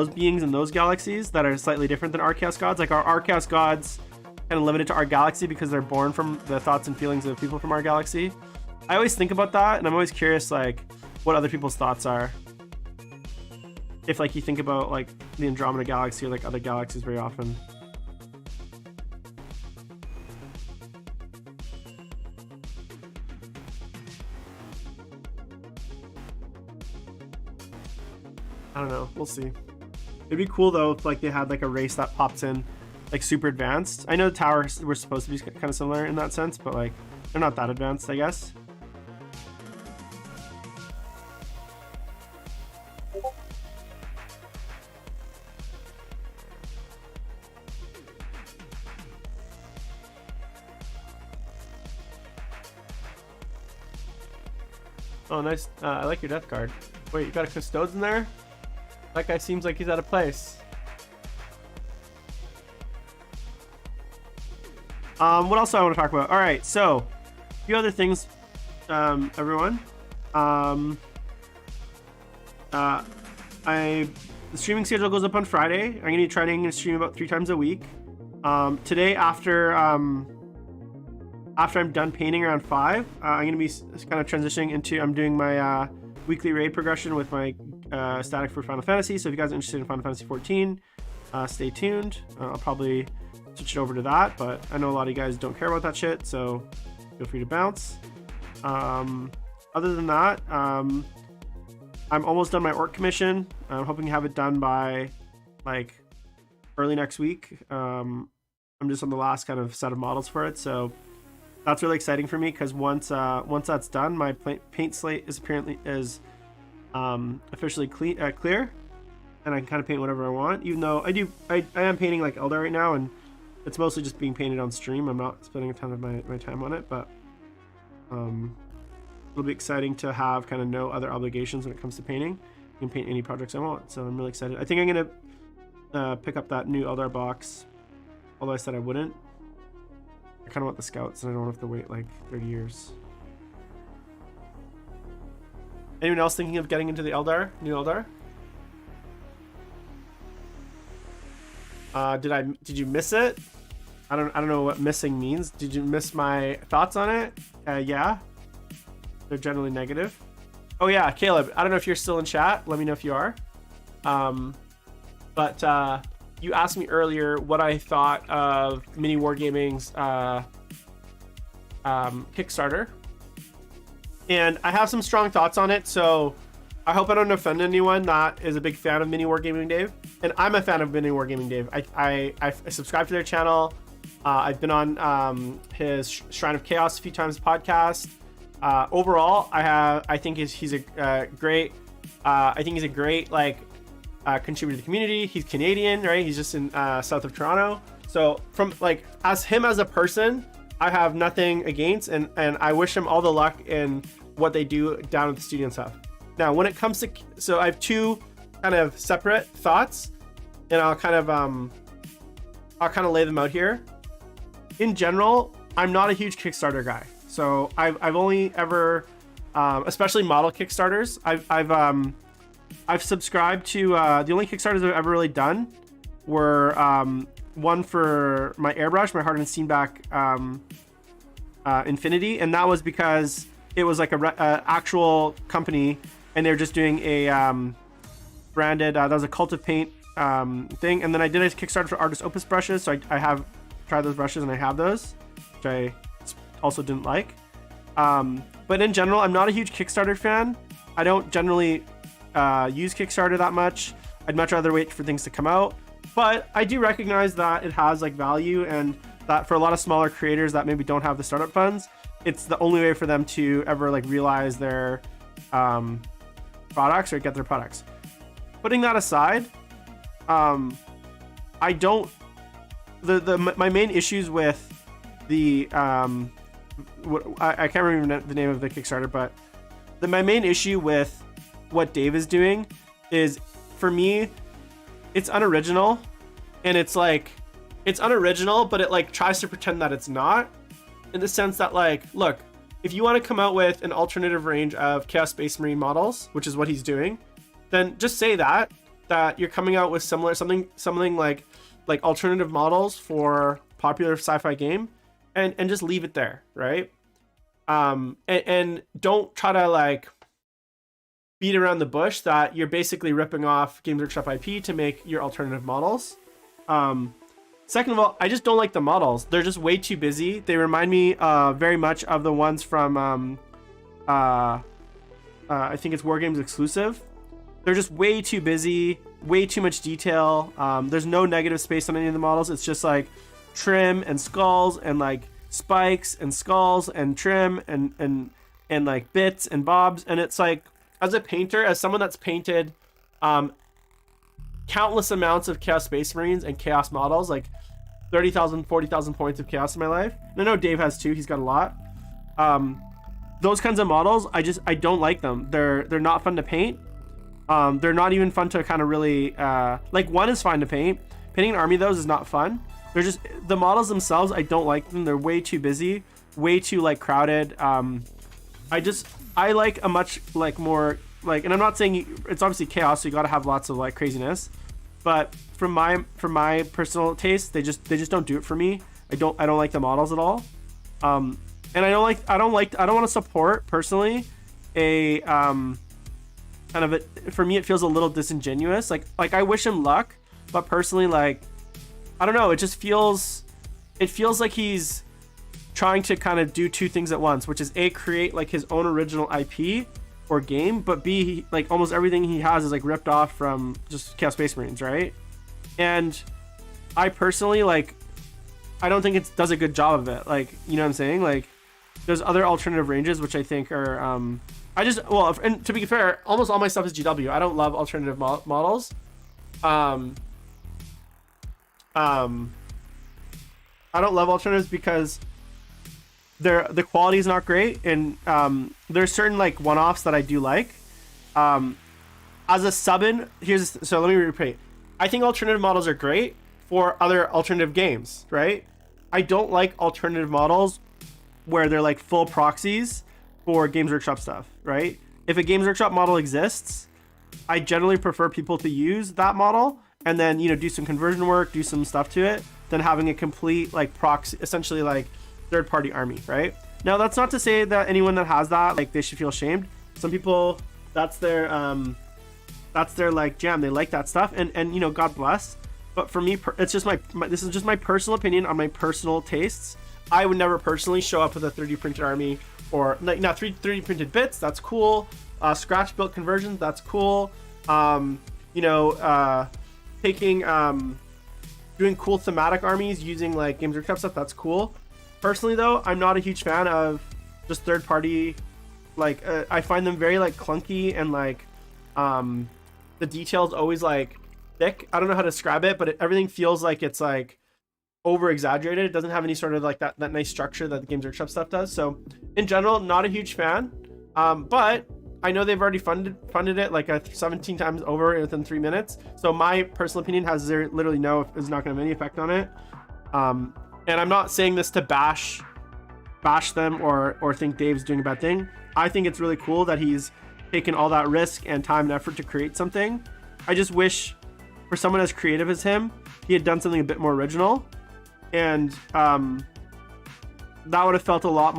Speaker 1: beings in those galaxies that are slightly different than our Chaos Gods? Like, are our Chaos Gods kind of limited to our galaxy because they're born from the thoughts and feelings of people from our galaxy? I always think about that, and I'm always curious, like, what other people's thoughts are. If, like, you think about, like, the Andromeda galaxy or, like, other galaxies very often. I don't know. We'll see. It'd be cool, though, if, like, they had, like, a race that pops in, like, super advanced. I know the towers were supposed to be kind of similar in that sense, but, like, they're not that advanced, I guess. Oh, nice. I like your death card. Wait, you got a Custodes in there? That guy seems like he's out of place. What else do I want to talk about? All right, so a few other things, everyone. The streaming schedule goes up on Friday. I'm gonna try to stream about 3 times a week. Today, after I'm done painting around 5, I'm gonna be kind of transitioning into, I'm doing my weekly raid progression with my static for Final Fantasy. So if you guys are interested in Final Fantasy 14, stay tuned. I'll probably switch it over to that, but I know a lot of you guys don't care about that shit, so feel free to bounce. Other than that, I'm almost done my orc commission. I'm hoping to have it done by like early next week. I'm just on the last kind of set of models for it, so that's really exciting for me, because once that's done, my paint slate is officially clear, and I can kind of paint whatever I want. Even though I am painting like Eldar right now, and it's mostly just being painted on stream. I'm not spending a ton of my time on it, but it'll be exciting to have kind of no other obligations when it comes to painting. I can paint any projects I want, so I'm really excited. I think I'm gonna pick up that new Eldar box, although I said I wouldn't. I kind of want the scouts, and I don't have to wait like 30 years. Anyone else thinking of getting into the Eldar, new Eldar? Did you miss it? I don't know what missing means. Did you miss my thoughts on it? Yeah, they're generally negative. Oh yeah, Caleb, I don't know if you're still in chat. Let me know if you are. But you asked me earlier what I thought of Mini Wargaming's Kickstarter, and I have some strong thoughts on it. So I hope I don't offend anyone that is a big fan of Mini Wargaming Dave, and I'm a fan of Mini Wargaming Dave. I subscribe to their channel. I've been on his Shrine of Chaos a few times podcast. Overall, I think he's a great. I think he's a great like contributor to the community. He's Canadian, right? He's just in south of Toronto. So from like as a person, I have nothing against, and I wish him all the luck in what they do down at the studio and stuff. Now, when it comes to, so I have 2 kind of separate thoughts, and I'll kind of lay them out here. In general, I'm not a huge Kickstarter guy. So I've only ever, especially model Kickstarters, I've subscribed to the only Kickstarters I've ever really done were one for my airbrush, my Hardened Steenback Infinity, and that was because it was like a actual company, and they're just doing a branded. That was a Cult of Paint thing, and then I did a Kickstarter for Artist Opus brushes, so I have tried those brushes, and I have those, which I also didn't like. But in general, I'm not a huge Kickstarter fan. I don't generally use Kickstarter that much. I'd much rather wait for things to come out. But I do recognize that it has like value, and that for a lot of smaller creators that maybe don't have the startup funds, it's the only way for them to ever like realize their products or get their products. Putting that aside, I don't. My main issues with the I can't remember the name of the Kickstarter, but my main issue with what Dave is doing is, for me, it's unoriginal, and it's unoriginal, but it like tries to pretend that it's not, in the sense that like, look, if you want to come out with an alternative range of Chaos Space Marine models, which is what he's doing, then just say that you're coming out with something like alternative models for popular sci-fi game, and just leave it there, right? And don't try to like beat around the bush that you're basically ripping off Games Workshop IP to make your alternative models. Second of all, I just don't like the models. They're just way too busy. They remind me very much of the ones from I think it's War Games exclusive. They're just way too busy, way too much detail. There's no negative space on any of the models. It's just like trim and skulls and like spikes and skulls and trim and like bits and bobs. And it's like, as a painter, as someone that's painted countless amounts of Chaos Space Marines and Chaos models, like 30,000, 40,000 points of Chaos in my life. And I know Dave has too. He's got a lot. Those kinds of models, I don't like them. They're not fun to paint. They're not even fun to kind of really like, one is fine to paint. Painting an army, those is not fun. They're just, the models themselves, I don't like them. They're way too busy, way too like crowded. I like a much like more like, and I'm not saying it's obviously Chaos, so you got to have lots of like craziness, but from my personal taste, they just don't do it for me. I don't like the models at all. And I don't want to support personally a kind of a, for me it feels a little disingenuous. Like I wish him luck, but personally, like, I don't know, it feels like he's trying to kind of do two things at once, which is A, create like his own original IP or game, but B, like almost everything he has is like ripped off from just Chaos Space Marines, right? And I personally, like, I don't think it does a good job of it. Like, you know what I'm saying? Like, there's other alternative ranges which I think are and to be fair, almost all my stuff is GW. I don't love alternative models. I don't love alternatives because the quality is not great, and there's certain like one-offs that I do like. As a sub-in, so let me repeat. I think alternative models are great for other alternative games, right? I don't like alternative models where they're like full proxies for Games Workshop stuff, right? If a Games Workshop model exists, I generally prefer people to use that model and then, you know, do some conversion work, do some stuff to it, than having a complete like proxy, essentially like third-party army, right? Now, that's not to say that anyone that has that, like, they should feel shamed. Some people, that's their like jam. They like that stuff, and you know, God bless. But for me, it's just this is just my personal opinion on my personal tastes. I would never personally show up with a 3D printed army, or like, not 3D printed bits. That's cool. Scratch built conversions. That's cool. You know, doing cool thematic armies using like Games Workshop stuff. That's cool. Personally, though, I'm not a huge fan of just third party. Like, I find them very like clunky, and like the details always like thick. I don't know how to describe it, but everything feels like it's like over exaggerated. It doesn't have any sort of like that nice structure that the Games Workshop stuff does. So in general, not a huge fan. But I know they've already funded it like 17 times over within 3 minutes. So my personal opinion has literally is not going to have any effect on it. And I'm not saying this to bash them or think Dave's doing a bad thing. I think it's really cool that he's taken all that risk and time and effort to create something. I just wish for someone as creative as him, he had done something a bit more original, and that would have felt a lot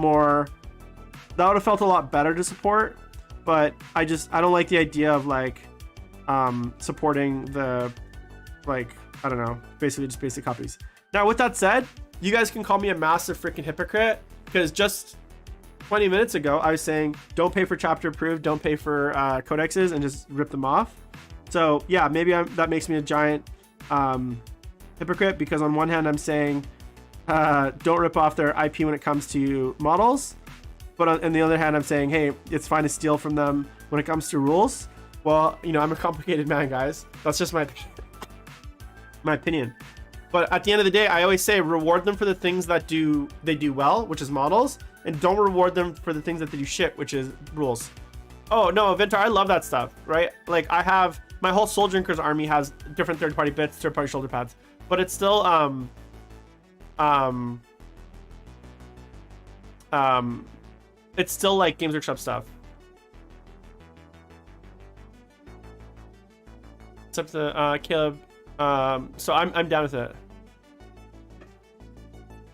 Speaker 1: better to support. But I don't like the idea of like supporting the, like, I don't know, basically just basic copies. Now, with that said, you guys can call me a massive freaking hypocrite, because just 20 minutes ago I was saying don't pay for chapter approved, don't pay for codexes, and just rip them off. So yeah, maybe that makes me a giant hypocrite, because on one hand I'm saying don't rip off their IP when it comes to models, but on the other hand I'm saying, hey, it's fine to steal from them when it comes to rules. Well, you know, I'm a complicated man, guys. That's just my opinion. But at the end of the day, I always say reward them for the things that they do well, which is models, and don't reward them for the things that they do shit, which is rules. Oh no, Vintar, I love that stuff, right? Like I have my whole Soul Drinkers army has different third-party bits, third-party shoulder pads, but it's still it's still like Games Workshop stuff. Except the Caleb. So I'm down with it.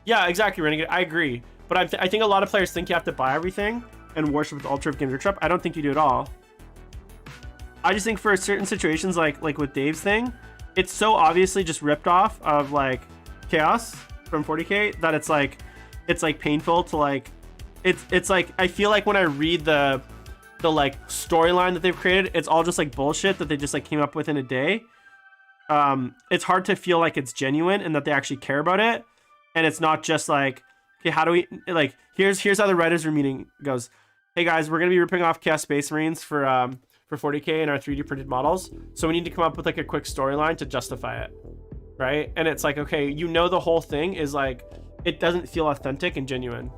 Speaker 1: Yeah, exactly, Renegade. I agree, but I think a lot of players think you have to buy everything and worship with the Ultra of Games Workshop. I don't think you do at all. I just think for certain situations, like with Dave's thing, it's so obviously just ripped off of like Chaos from 40K that it's like painful to like. It's like I feel like when I read the like storyline that they've created, it's all just like bullshit that they just like came up with in a day. It's hard to feel like it's genuine and that they actually care about it, and it's not just like, okay, how do we like here's how the writers room meeting goes. Hey guys, we're gonna be ripping off Chaos Space Marines for 40K in our 3D printed models, so we need to come up with like a quick storyline to justify it, right? And it's like, okay, you know, the whole thing is like, it doesn't feel authentic and genuine.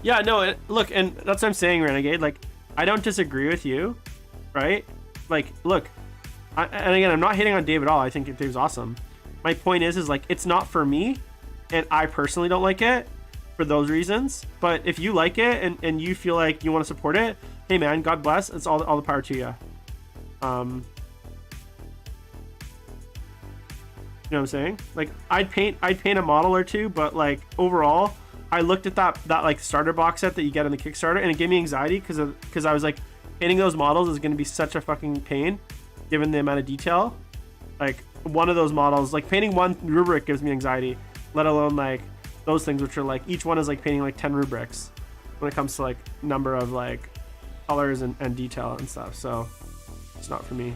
Speaker 1: Yeah, no, look, and that's what I'm saying, Renegade. Like, I don't disagree with you, right? Like, look, and again, I'm not hating on Dave at all. I think Dave's awesome. My point is like, it's not for me, and I personally don't like it for those reasons. But if you like it and you feel like you want to support it, hey man, God bless. It's all the power to you. You know what I'm saying? Like, I'd paint a model or two, but like overall, I looked at that like starter box set that you get on the Kickstarter, and it gave me anxiety because I was like, painting those models is going to be such a fucking pain given the amount of detail. Like one of those models, like painting one rubric gives me anxiety, let alone like those things, which are like each one is like painting like 10 rubrics when it comes to like number of like colors and detail and stuff. So it's not for me.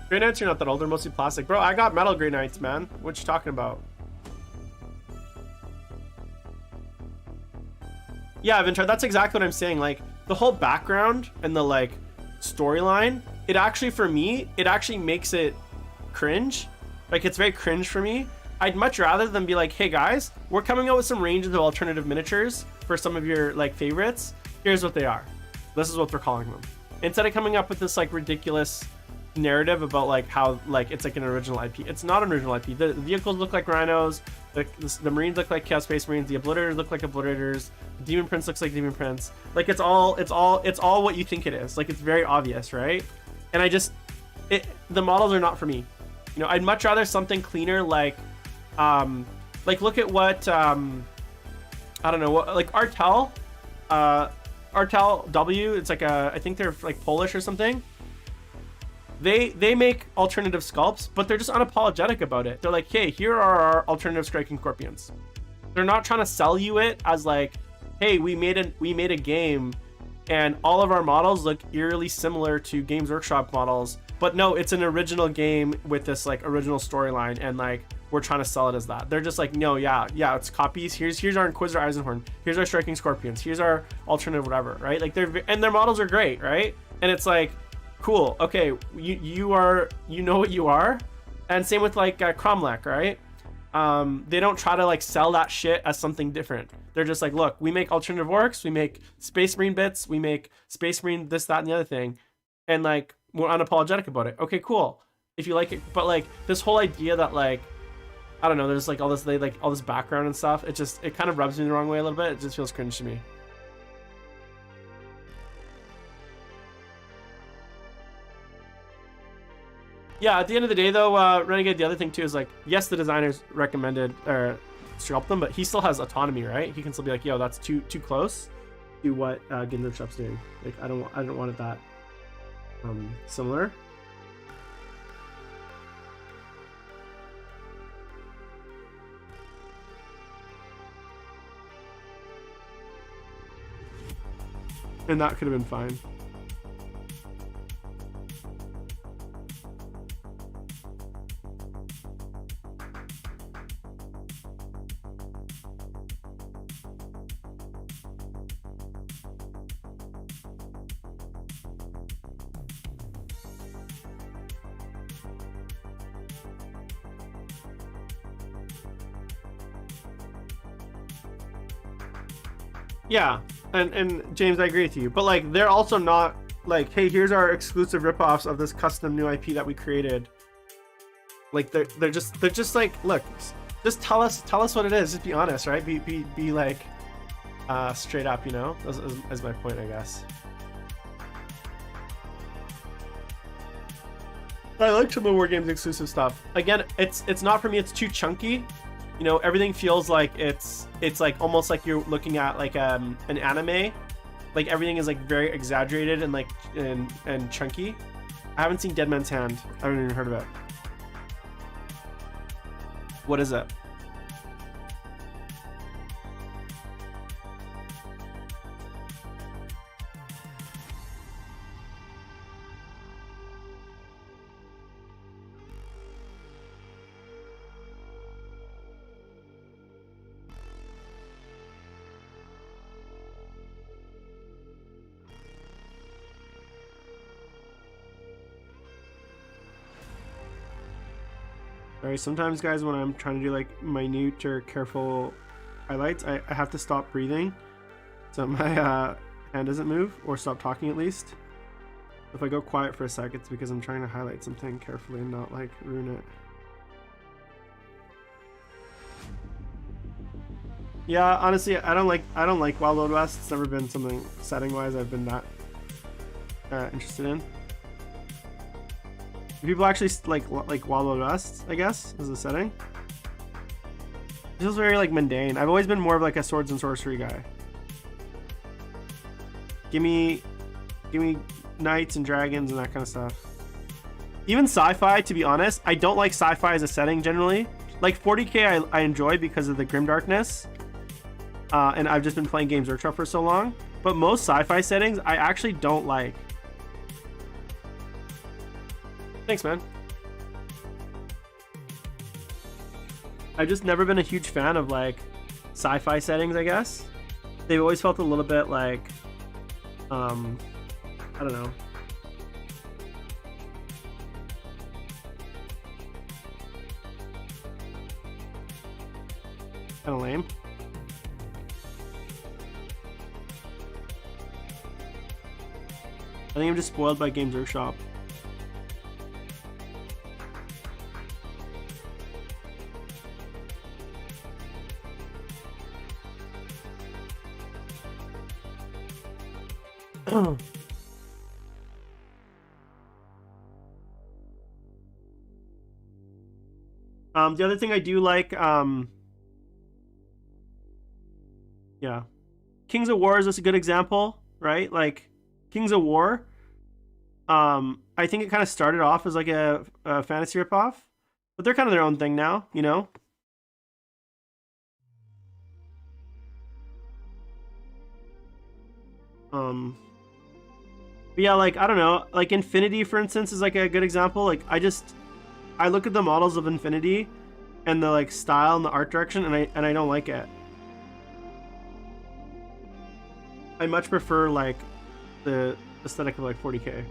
Speaker 1: Grey Knights are not that old, they're mostly plastic. Bro, I got metal Grey Knights, man. What you talking about? Yeah, Vintar, that's exactly what I'm saying. Like, the whole background and the, like, storyline, it actually, for me, it actually makes it cringe. Like, it's very cringe for me. I'd much rather than be like, hey guys, we're coming out with some ranges of alternative miniatures for some of your, like, favorites. Here's what they are. This is what we're calling them. Instead of coming up with this, like, ridiculous narrative about like how like it's like an original IP. It's not an original IP. The vehicles look like rhinos, the Marines look like Chaos Space Marines, the Obliterators look like Obliterators, the Demon Prince looks like Demon Prince. Like it's all what you think it is. Like it's very obvious, right? And the models are not for me. You know, I'd much rather something cleaner, like look at what I don't know, what like Artel W. It's like I think they're like Polish or something. They make alternative sculpts, but they're just unapologetic about it. They're like, hey, here are our alternative striking scorpions. They're not trying to sell you it as like, hey, we made a game and all of our models look eerily similar to Games Workshop models, but no, it's an original game with this like original storyline, and like we're trying to sell it as that. They're just like, no, yeah, it's copies. Here's our Inquisitor Eisenhorn. Here's our striking scorpions. Here's our alternative whatever, right? Like their models are great, right? And it's like, cool, okay, you know what you are. And same with like Cromlech, right? They don't try to like sell that shit as something different. They're just like, look, we make alternative orcs, we make Space Marine bits, we make Space Marine this, that, and the other thing, and like we're unapologetic about it. Okay, cool, if you like it. But like this whole idea that like, I don't know, there's like all this background and stuff, it kind of rubs me the wrong way a little bit. It just feels cringe to me. Yeah, at the end of the day though, Renegade, the other thing too is like, yes, the designers recommended or sculpt them, but he still has autonomy, right? He can still be like, yo, that's too close to what Game Workshop's doing. Like I don't want it that similar. And that could have been fine. Yeah, and James, I agree with you. But like, they're also not like, hey, here's our exclusive ripoffs of this custom new IP that we created. Like they're just like, look, just tell us what it is. Just be honest, right? Be like straight up, you know. As my point, I guess. I like some of the War Games exclusive stuff. Again, it's not for me. It's too chunky. You know, everything feels like it's like almost like you're looking at like an anime. Like everything is like very exaggerated and like and chunky. I haven't seen Dead Man's Hand. I haven't even heard of it. What is it? Alright, sometimes guys, when I'm trying to do like minute or careful highlights, I have to stop breathing so my hand doesn't move, or stop talking at least. If I go quiet for a sec, it's because I'm trying to highlight something carefully and not like ruin it. Yeah, honestly, I don't like Wild Wild West. It's never been something setting wise I've been that interested in. People actually like Wild Wild West, I guess, as a setting. It feels very like mundane. I've always been more of like a swords and sorcery guy. Give me knights and dragons and that kind of stuff. Even sci-fi, to be honest, I don't like sci-fi as a setting generally. Like 40k I enjoy because of the grimdarkness. And I've just been playing Games Workshop for so long. But most sci-fi settings I actually don't like. Thanks, man. I've just never been a huge fan of like sci-fi settings, I guess. They've always felt a little bit like I don't know. Kind of lame. I think I'm just spoiled by Games Workshop. The other thing I do like, yeah, Kings of War is just a good example, right? Like Kings of War, I think it kind of started off as like a fantasy ripoff, but they're kind of their own thing now, you know? But yeah, like I don't know, like Infinity, for instance, is like a good example. Like I look at the models of Infinity and the like style and the art direction, and I don't like it. I much prefer like the aesthetic of like 40k.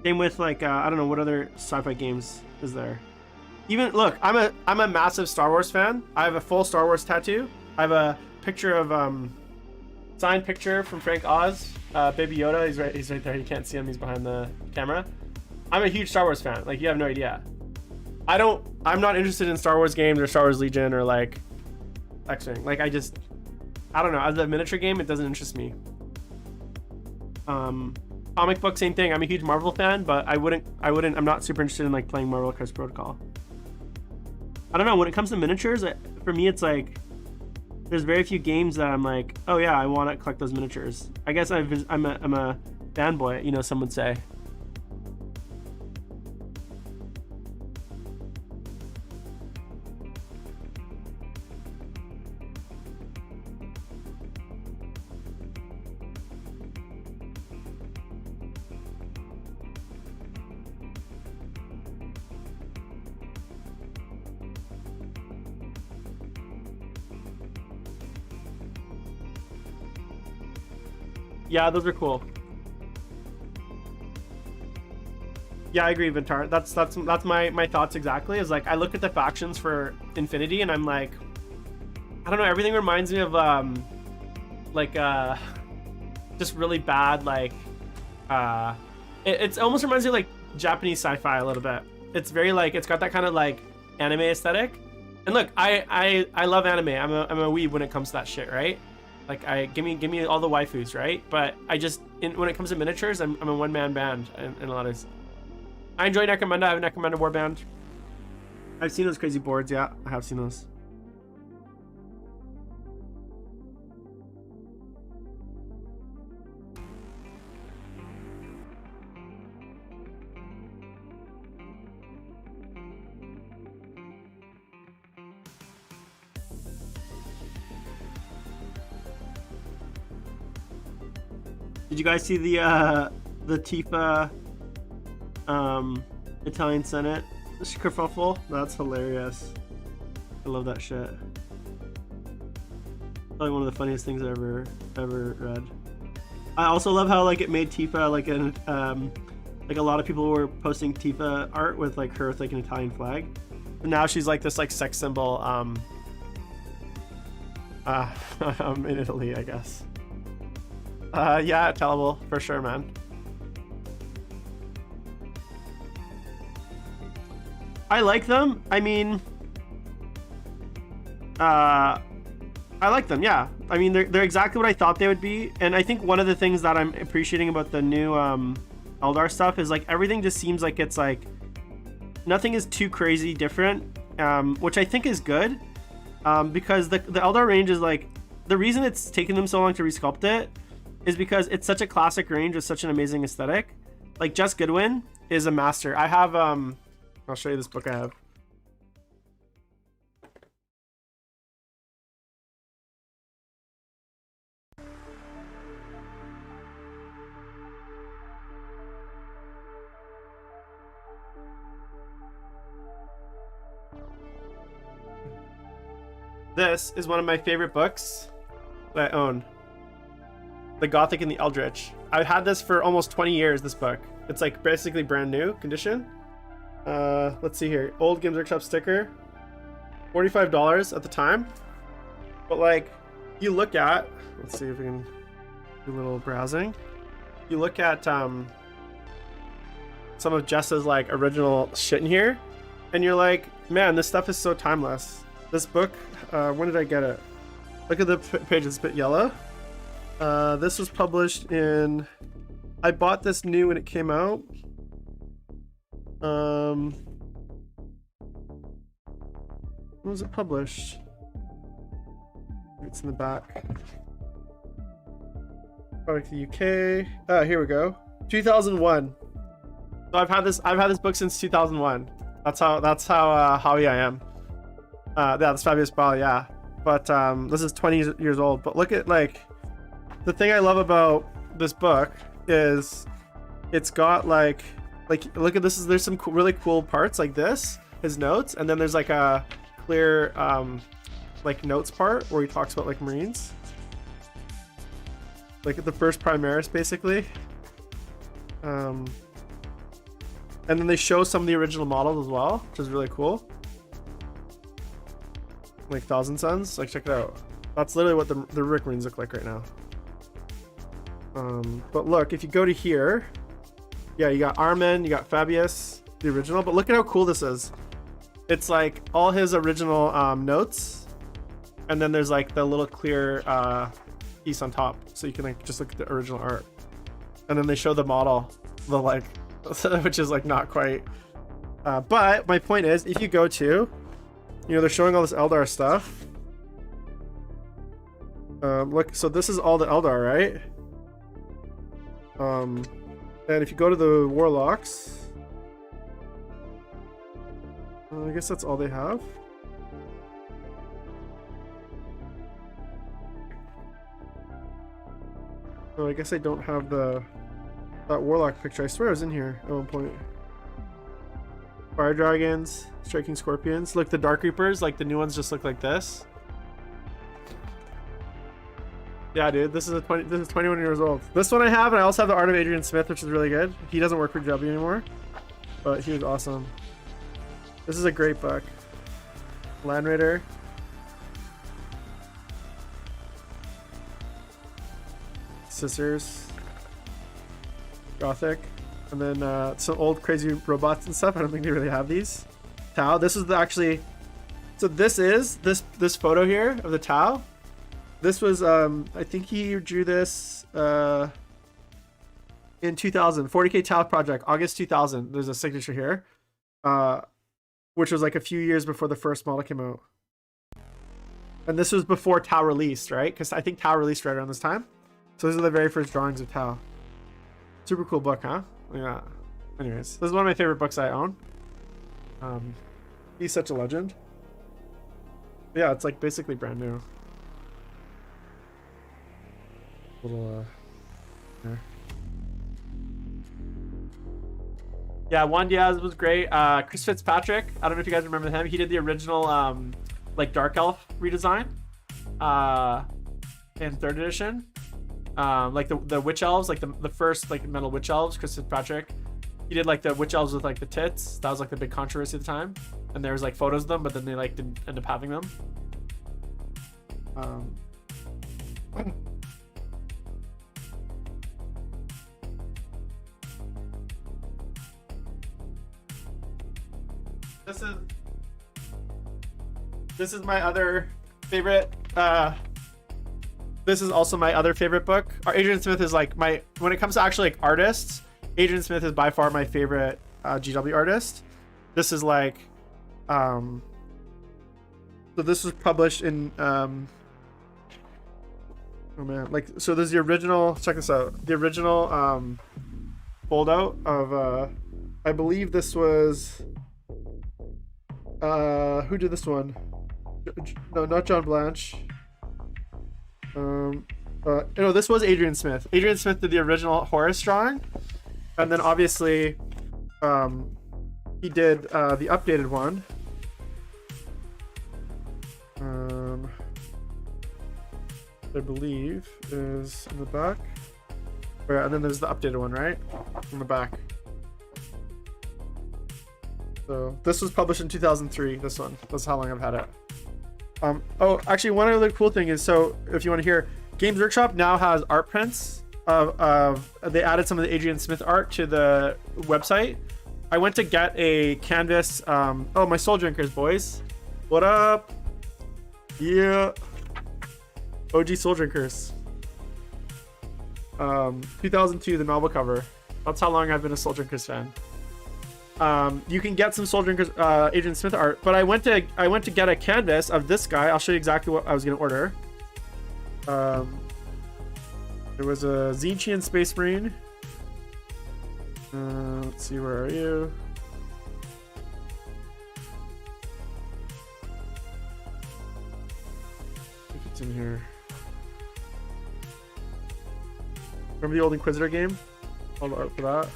Speaker 1: Same with like I don't know, what other sci-fi games is there. Even look, I'm a massive Star Wars fan. I have a full Star Wars tattoo. I have a picture of signed picture from Frank Oz, Baby Yoda. He's right there. You can't see him. He's behind the camera. I'm a huge Star Wars fan. Like, you have no idea. I'm not interested in Star Wars games or Star Wars Legion or like X-Wing. Like, I don't know. As a miniature game, it doesn't interest me. Comic book, same thing. I'm a huge Marvel fan, but I'm not super interested in like playing Marvel Crisis Protocol. I don't know, when it comes to miniatures, for me it's like there's very few games that I'm like, oh yeah, I want to collect those miniatures. I guess I'm a fanboy, you know, some would say. Yeah, those are cool. Yeah, I agree, Vintar. That's my thoughts exactly. Is like I look at the factions for Infinity and I'm like, I don't know, everything reminds me of like just really bad like it almost reminds me of like Japanese sci-fi a little bit. It's very like it's got that kind of like anime aesthetic. And look, I love anime. I'm a weeb when it comes to that shit, right? Like give me all the waifus, right? But when it comes to miniatures, I'm a one-man band in a lot of. I enjoy Necromunda. I have a Necromunda warband. I've seen those crazy boards. Yeah, I have seen those. Did you guys see the Tifa Italian Senate kerfuffle? That's hilarious. I love that shit. Probably one of the funniest things I ever read. I also love how like it made Tifa like an like a lot of people were posting Tifa art with like her with like an Italian flag. And now she's like this like sex symbol in Italy, I guess. Yeah, tellable for sure, man. I like them. I mean, I like them. Yeah. I mean, they're exactly what I thought they would be. And I think one of the things that I'm appreciating about the new Eldar stuff is like everything just seems like it's like nothing is too crazy different, which I think is good, because the Eldar range is like the reason it's taken them so long to resculpt it is because it's such a classic range with such an amazing aesthetic. Like Jess Goodwin is a master. I have I'll show you this book I have. This is one of my favorite books that I own. The Gothic and the Eldritch. I've had this for almost 20 years, this book. It's like basically brand new condition. Let's see here. Old Games Workshop sticker. $45 at the time. But like, you look at, let's see if we can do a little browsing. You look at some of Jess's like original shit in here, and you're like, man, this stuff is so timeless. This book, when did I get it? Look at the page, it's a bit yellow. This was published in, I bought this new when it came out. When was it published? It's in the back. Product UK. Oh, here we go. 2001. So I've had this book since 2001. That's how howie I am. Yeah, that's Fabius Ball, yeah. But this is 20 years old. But look at like the thing I love about this book is it's got like look at this, there's some really cool parts like this, his notes, and then there's like a clear like notes part where he talks about like Marines, like at the first Primaris basically, and then they show some of the original models as well, which is really cool, like Thousand Suns. Like check it out, that's literally what the Rick Marines look like right now. But look, if you go to here, yeah, you got Armin, you got Fabius, the original, but look at how cool this is. It's like all his original notes, and then there's like the little clear piece on top, so you can like just look at the original art. and then they show the model, the like, which is like not quite. But my point is, if you go to, you know, they're showing all this Eldar stuff. Look, so this is all the Eldar, right? And if you go to the Warlocks, I guess that's all they have. Oh, I guess I don't have that Warlock picture. I swear it was in here at one point. Fire Dragons, Striking Scorpions. Look, the Dark Reapers, like the new ones just look like this. Yeah, dude, this is 21 years old. This one I have, and I also have the Art of Adrian Smith, which is really good. He doesn't work for W anymore, but he was awesome. This is a great book. Land Raider. Scissors. Gothic. And then some old crazy robots and stuff. I don't think they really have these. Tau. This is actually. So this is this photo here of the Tau. This was I think he drew this in 2000. 40K Tau project, August 2000. There's a signature here, which was like a few years before the first model came out. And this was before Tau released, right? Because I think Tau released right around this time. So these are the very first drawings of Tau. Super cool book, huh? Yeah. Anyways, this is one of my favorite books I own. He's such a legend. Yeah, it's like basically brand new. Little there. Yeah, Juan Diaz was great. Chris Fitzpatrick, I don't know if you guys remember him. He did the original like Dark Elf redesign in 3rd edition. Like the witch elves, like the first like metal witch elves. Chris Fitzpatrick, he did like the witch elves with like the tits. That was like the big controversy at the time, and there was like photos of them, but then they like didn't end up having them. This is my other favorite. This is also my other favorite book. Adrian Smith is like my, when it comes to actually like artists, Adrian Smith is by far my favorite GW artist. This is like, so this was published in, oh man, like, so there's the original, check this out, the original fold out of, I believe this was, who did this one? No, not John Blanche. No, this was Adrian Smith. Adrian Smith did the original Horus drawing, and then obviously he did the updated one. I believe is in the back. Oh, yeah, and then there's the updated one, right? In the back. So this was published in 2003. This one. That's how long I've had it. Oh, actually, one other cool thing is, so if you want to hear, Games Workshop now has art prints of they added some of the Adrian Smith art to the website. I went to get a canvas. Oh, my Soul Drinkers, boys. What up? Yeah. OG Soul Drinkers. 2002, the novel cover. That's how long I've been a Soul Drinkers fan. You can get some Soul Drinkers Adrian Smith art, but I went to get a canvas of this guy. I'll show you exactly what I was gonna order. There was a Zinchian Space Marine. Let's see, where are you? I think it's in here. Remember the old Inquisitor game? All the art for that.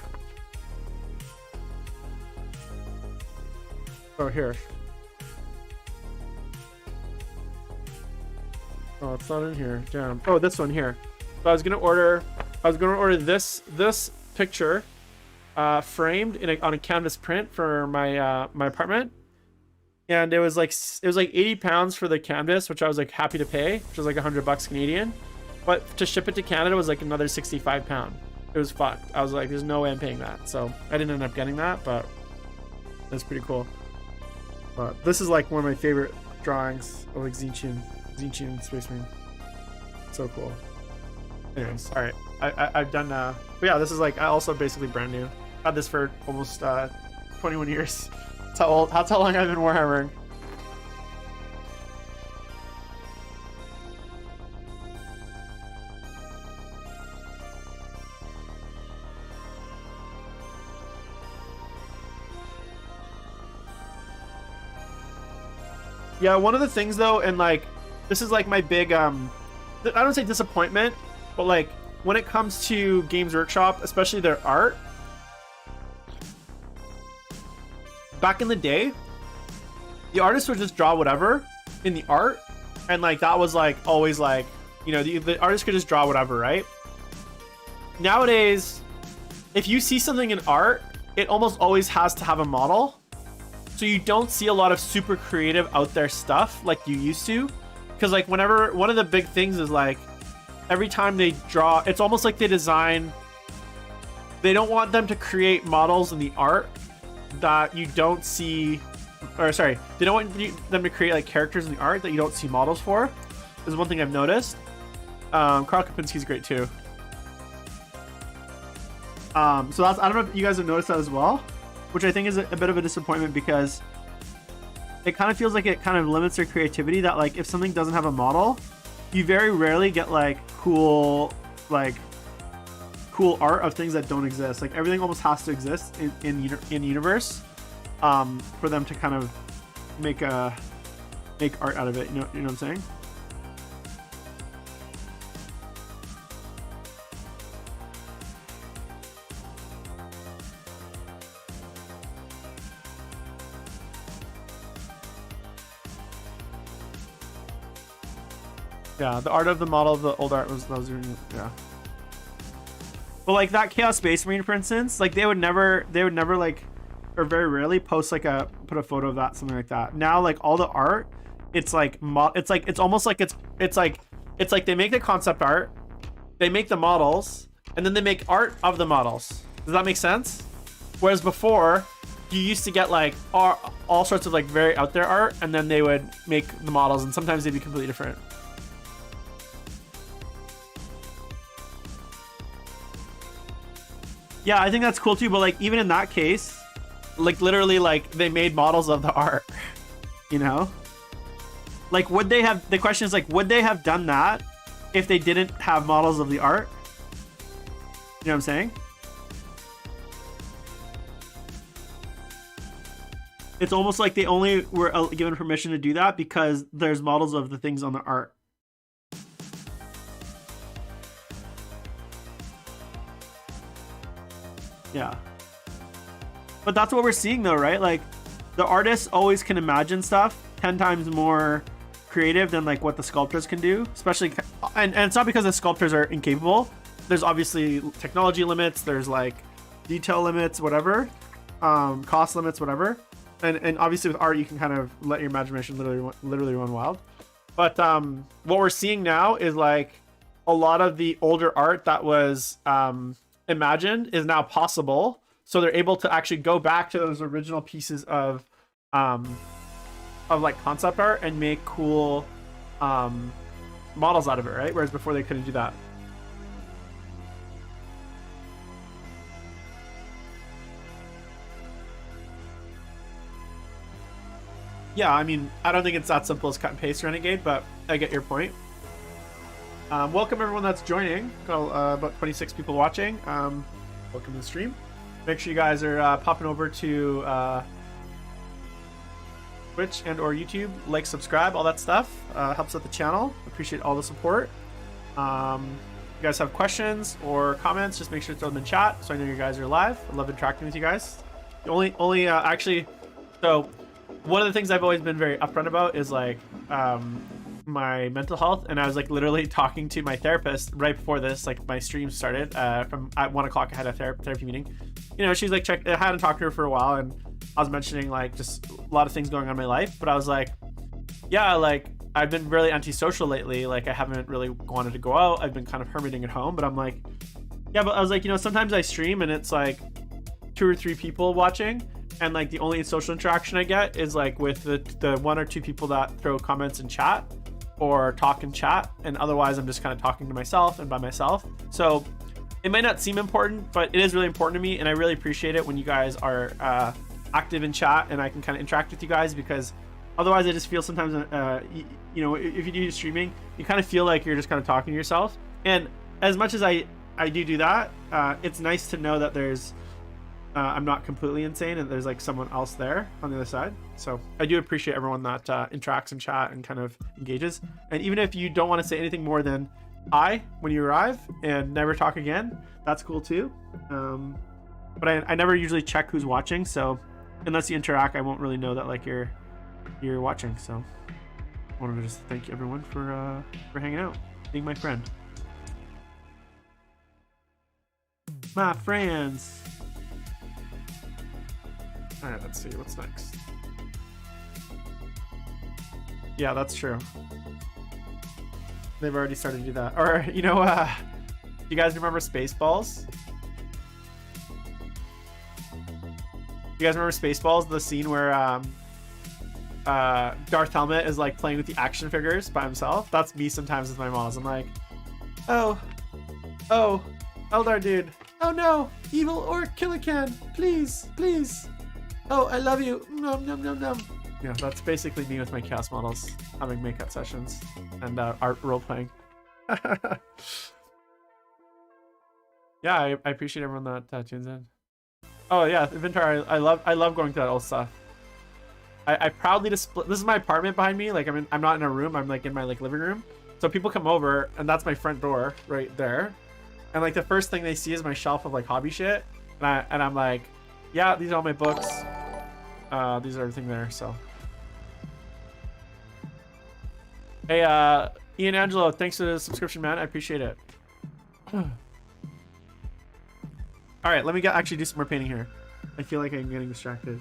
Speaker 1: Oh, here. Oh, it's not in here. Damn. Oh, this one here. So I was gonna order this picture framed on a canvas print for my my apartment, and it was like 80 pounds for the canvas, which I was like happy to pay, which was like $100 Canadian, but to ship it to Canada was like another 65 pound. It was fucked. I was like, there's no way I'm paying that, so I didn't end up getting that, but that's pretty cool. But this is like one of my favorite drawings of like Zinchian Space Marine. So cool. Anyways, all right, I've done But yeah, this is like also basically brand new. Had this for almost 21 years. That's how long I've been Warhammering. Yeah, one of the things though, and like this is like my big I don't say disappointment, but like when it comes to Games Workshop, especially their art, back in the day, the artists would just draw whatever in the art, and like that was like always like, you know, the artist could just draw whatever, right? Nowadays, if you see something in art, it almost always has to have a model. So you don't see a lot of super creative out there stuff like you used to. Because like whenever, one of the big things is like, every time they draw, it's almost like they design, they don't want them to create models in the art that you don't see, or sorry, they don't want them to create like characters in the art that you don't see models for. This is one thing I've noticed. Karl Kapinski's great too. So that's, I don't know if you guys have noticed that as well, which I think is a bit of a disappointment, because it kind of feels like it kind of limits their creativity, that like if something doesn't have a model, you very rarely get like cool art of things that don't exist. Like everything almost has to exist in universe for them to kind of make art out of it. You know what I'm saying? Yeah, the art of the model of the old art was yeah. But like that Chaos Space Marine, for instance, like they would never like, or very rarely post like put a photo of that, something like that. Now like all the art, it's like it's almost like it's like they make the concept art, they make the models, and then they make art of the models. Does that make sense? Whereas before, you used to get like all sorts of like very out there art, and then they would make the models, and sometimes they'd be completely different. Yeah, I think that's cool too, but like even in that case, like literally like they made models of the art, you know? Like would they have, the question is like, would they have done that if they didn't have models of the art? You know what I'm saying? It's almost like they only were given permission to do that because there's models of the things on the art. Yeah. But that's what we're seeing though, right? Like the artists always can imagine stuff 10 times more creative than like what the sculptors can do, especially, and it's not because the sculptors are incapable. There's obviously technology limits, there's like detail limits, whatever, cost limits, whatever. And obviously with art, you can kind of let your imagination literally run wild. But what we're seeing now is like a lot of the older art that was imagined is now possible, so they're able to actually go back to those original pieces of like concept art and make cool models out of it, right? Whereas before they couldn't do that. Yeah, I mean, I don't think it's that simple as cut and paste Renegade, but I get your point. Welcome everyone that's joining. Got about 26 people watching. Welcome to the stream. Make sure you guys are popping over to Twitch and or YouTube. Like, subscribe, all that stuff. Helps out the channel. Appreciate all the support. If you guys have questions or comments, just make sure to throw them in chat so I know you guys are live. I love interacting with you guys. The actually, so one of the things I've always been very upfront about is like my mental health, and I was like literally talking to my therapist right before this, like my stream started from at 1 o'clock. I had a therapy meeting. You know, she's like, I hadn't talked to her for a while, and I was mentioning like just a lot of things going on in my life, but I was like, yeah, like I've been really antisocial lately. Like I haven't really wanted to go out. I've been kind of hermiting at home, but I'm like, yeah, but I was like, you know, sometimes I stream and it's like 2 or 3 people watching, and like the only social interaction I get is like with the 1 or 2 people that throw comments in chat or talk in chat, and otherwise I'm just kind of talking to myself and by myself. So it might not seem important, but it is really important to me, and I really appreciate it when you guys are active in chat and I can kind of interact with you guys, because otherwise I just feel sometimes, you know, if you do streaming, you kind of feel like you're just kind of talking to yourself. And as much as I do that, it's nice to know that there's, I'm not completely insane and there's like someone else there on the other side. So I do appreciate everyone that interacts in chat and kind of engages. And even if you don't want to say anything more than hi when you arrive and never talk again, that's cool too. But I never usually check who's watching, so unless you interact, I won't really know that like you're watching. So I wanted to just thank everyone for hanging out, being my friend. My friends. All right, let's see what's next. Yeah, that's true. They've already started to do that. Or, you know, you guys remember Spaceballs? You guys remember Spaceballs? The scene where Darth Helmet is like playing with the action figures by himself? That's me sometimes with my moms. I'm like, oh, Eldar dude. Oh no, evil or Killican, please, please. Oh, I love you. Nom, nom, nom, nom. Yeah, that's basically me with my chaos models, having makeup sessions and art role playing. Yeah, I appreciate everyone that tunes in. Oh yeah, Vintar, I love going through that old stuff. I proudly display. This is my apartment behind me. Like I'm not in a room. I'm like in my like living room. So people come over, and that's my front door right there. And like the first thing they see is my shelf of like hobby shit, and I'm like, yeah, these are all my books. These are everything there. So, hey, Ian Angelo, thanks for the subscription, man. I appreciate it. All right, let me actually do some more painting here. I feel like I'm getting distracted.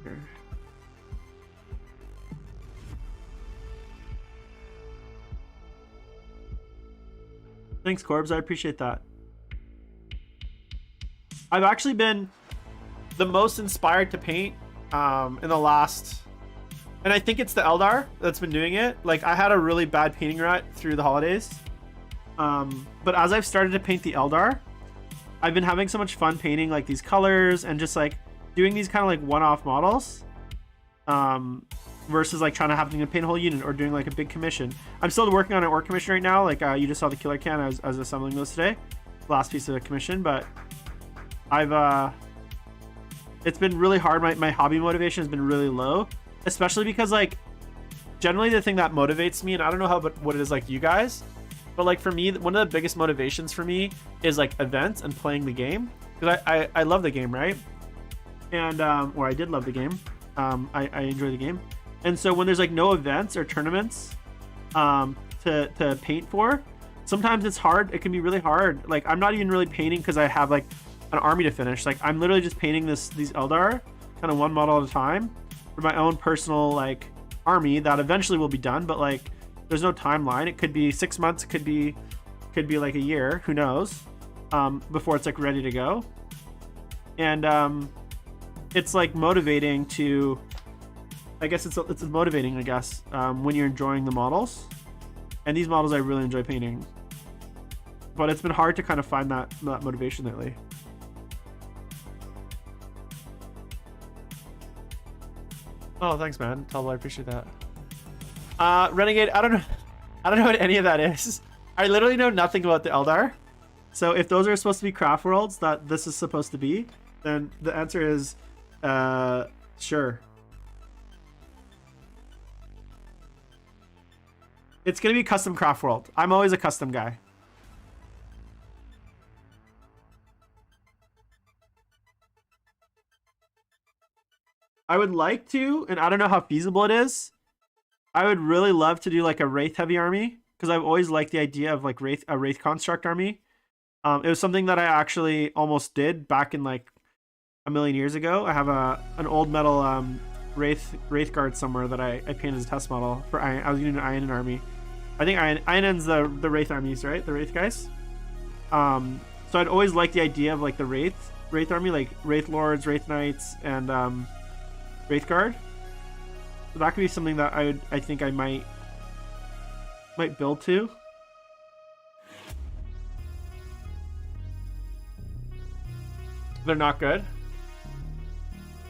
Speaker 1: Here. Thanks, Corbs. I appreciate that. I've actually been the most inspired to paint in the last, and I think it's the Eldar that's been doing it. Like I had a really bad painting rut through the holidays, but as I've started to paint the Eldar, I've been having so much fun painting like these colors and just like doing these kind of like one-off models, versus like trying to have to paint a whole unit or doing like a big commission. I'm still working on an orc commission right now. Like you just saw the killer can. I was assembling those today, last piece of the commission. But I've it's been really hard. My hobby motivation has been really low, especially because like generally the thing that motivates me, and I don't know what it is like you guys, but like for me, one of the biggest motivations for me is like events and playing the game, because I love the game, right? And or I did love the game. I enjoy the game. And so when there's like no events or tournaments to paint for, sometimes it's hard. It can be really hard. Like I'm not even really painting because I have like an army to finish. Like I'm literally just painting these Eldar kind of one model at a time for my own personal like army that eventually will be done. But like there's no timeline. It could be 6 months. It could be like a year. Who knows? Before it's like ready to go. And it's like motivating to. I guess it's motivating, I guess, when you're enjoying the models. And these models I really enjoy painting. But it's been hard to kind of find that motivation lately. Oh, thanks, man. Tubble, I appreciate that. Renegade, I don't know what any of that is. I literally know nothing about the Eldar. So if those are supposed to be craft worlds that this is supposed to be, then the answer is sure. It's going to be custom craft world. I'm always a custom guy. I would like to, and I don't know how feasible it is. I would really love to do like a Wraith heavy army, because I've always liked the idea of like a Wraith construct army. It was something that I actually almost did back in like a million years ago. I have an old metal Wraith guard somewhere that I painted as a test model for Iron. I was using an Ionin army. I think Ionen's the Wraith armies, right? The Wraith guys. So I'd always liked the idea of like the Wraith army, like Wraith Lords, Wraith Knights, and Wraith Guard. So that could be something that I think I might build to. They're not good.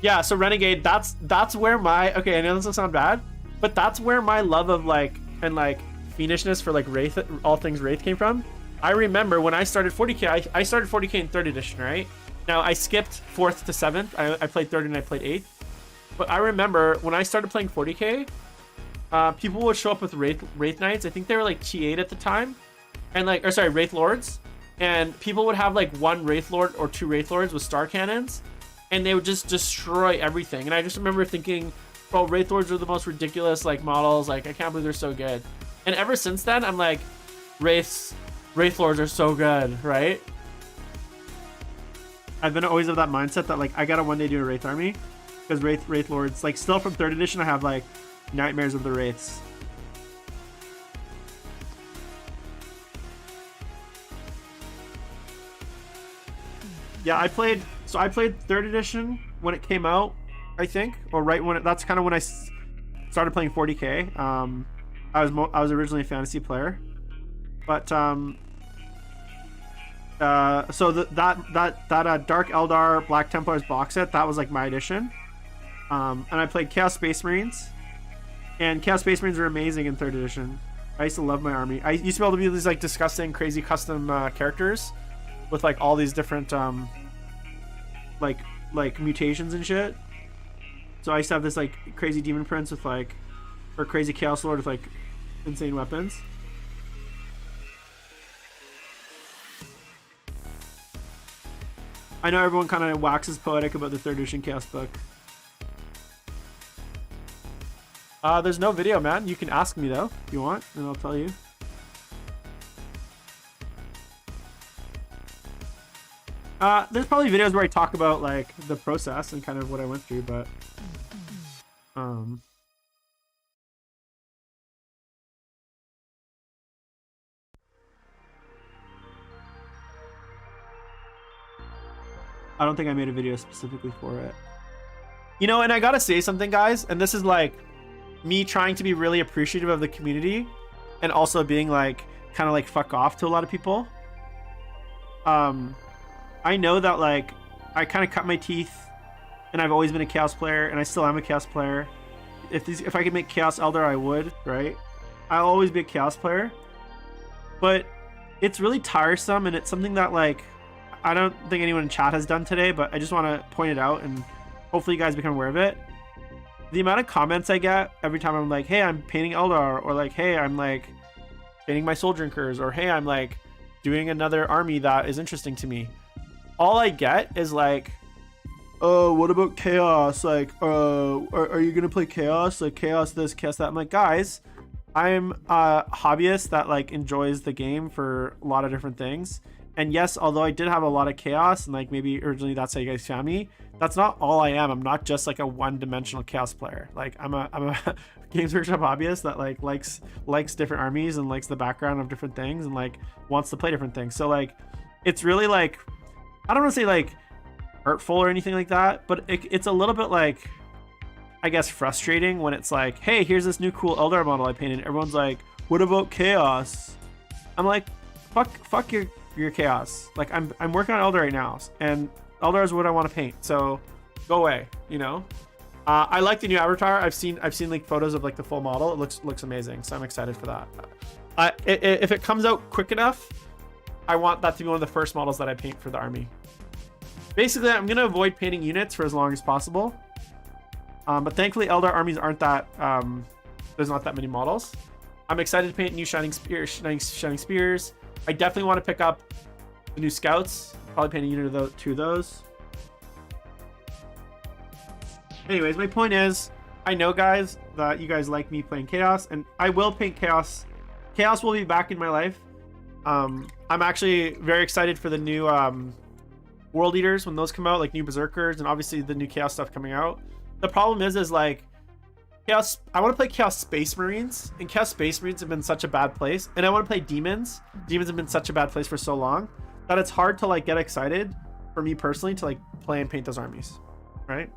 Speaker 1: Yeah, so Renegade, that's where my, okay, I know this doesn't sound bad, but that's where my love of like, and like fiendishness for like Wraith, all things Wraith came from. I remember when I started 40k, I started 40k in 3rd edition, right? Now I skipped 4th to 7th. I played 3rd and I played 8th. But I remember when I started playing 40k, people would show up with Wraith Knights. I think they were like T8 at the time. And like, or sorry, Wraith Lords. And people would have like 1 Wraith Lord or 2 Wraith Lords with star cannons. And they would just destroy everything. And I just remember thinking, bro, Wraith Lords are the most ridiculous like models. Like, I can't believe they're so good. And ever since then, I'm like, Wraith Lords are so good, right? I've been always of that mindset that like I gotta one day do a Wraith army, because Wraith Lords, like still from 3rd edition, I have like nightmares of the Wraiths. Yeah, I played 3rd edition when it came out, I think, or right when that's kind of when I started playing 40k. I was originally a fantasy player, but so that Dark Eldar Black Templars box set, that was like my edition. And I played Chaos Space Marines, and Chaos Space Marines were amazing in 3rd edition. I used to love my army. I used to be able to be these like disgusting, crazy custom characters with like all these different like mutations and shit. So I used to have this like crazy demon prince with like, or crazy chaos lord with like insane weapons. I know everyone kind of waxes poetic about the 3rd edition chaos book. There's no video, man. You can ask me though if you want, and I'll tell you. There's probably videos where I talk about like the process and kind of what I went through, but I don't think I made a video specifically for it. You know, and I gotta say something, guys, and this is like me trying to be really appreciative of the community and also being like kind of like fuck off to a lot of people. I know that like I kind of cut my teeth, and I've always been a chaos player, and I still am a chaos player. If I could make Chaos Eldar, I would, right? I'll always be a chaos player, but it's really tiresome, and it's something that like I don't think anyone in chat has done today, but I just want to point it out, and hopefully you guys become aware of it. The amount of comments I get every time I'm like, hey, I'm painting Eldar, or like, hey, I'm like painting my Soul Drinkers, or hey, I'm like doing another army that is interesting to me. All I get is like, oh, what about chaos? Like, are you gonna play chaos? Like chaos this, chaos that. I'm like, guys, I'm a hobbyist that like enjoys the game for a lot of different things. And yes, although I did have a lot of chaos, and like maybe originally that's how you guys found me, that's not all I am. I'm not just like a one-dimensional chaos player. Like I'm a Games Workshop hobbyist that like likes different armies and likes the background of different things and like wants to play different things. So like it's really like, I don't want to say like hurtful or anything like that, but it's a little bit like, I guess, frustrating when it's like, hey, here's this new cool Eldar model I painted. Everyone's like, what about chaos? I'm like, fuck your chaos. Like I'm working on Eldar right now, and Eldar is what I want to paint. So go away, you know. I like the new avatar. I've seen like photos of like the full model. It looks amazing. So I'm excited for that. If it comes out quick enough, I want that to be one of the first models that I paint for the army. Basically, I'm gonna avoid painting units for as long as possible. But thankfully, Eldar armies aren't that. There's not that many models. I'm excited to paint new Shining Spears. I definitely want to pick up the new Scouts. Probably paint a unit of two of those. Anyways, my point is, I know, guys, that you guys like me playing Chaos, and I will paint Chaos. Chaos will be back in my life. I'm actually very excited for the new World Eaters when those come out, like new Berserkers, and obviously the new Chaos stuff coming out. The problem is like Chaos. I want to play Chaos Space Marines, and Chaos Space Marines have been such a bad place, and I want to play Demons. Demons have been such a bad place for so long that it's hard to like get excited for me personally to like play and paint those armies, right?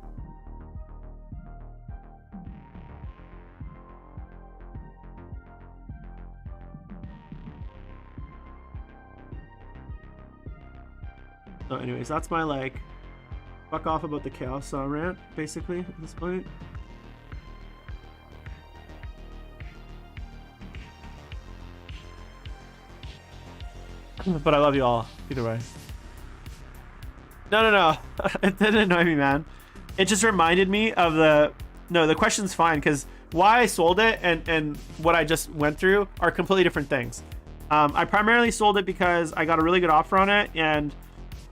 Speaker 1: So anyways, that's my like fuck off about the chaos rant, basically, at this point. But I love you all, either way. No. It didn't annoy me, man. It just reminded me of the... No, the question's fine, because why I sold it and what I just went through are completely different things. I primarily sold it because I got a really good offer on it, and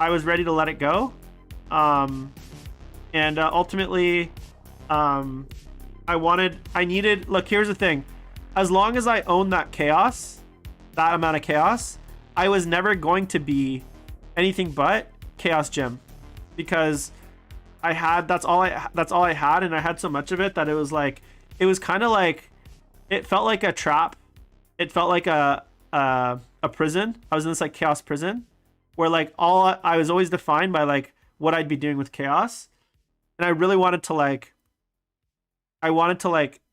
Speaker 1: I was ready to let it go. Ultimately, I needed... Look, here's the thing. As long as I own that chaos, that amount of chaos, I was never going to be anything but Chaos Gym, because I had that's all I had, and I had so much of it that it was like, it was kind of like, it felt like a trap. It felt like a prison. I was in this like chaos prison where like I was always defined by like what I'd be doing with chaos, and I really wanted to like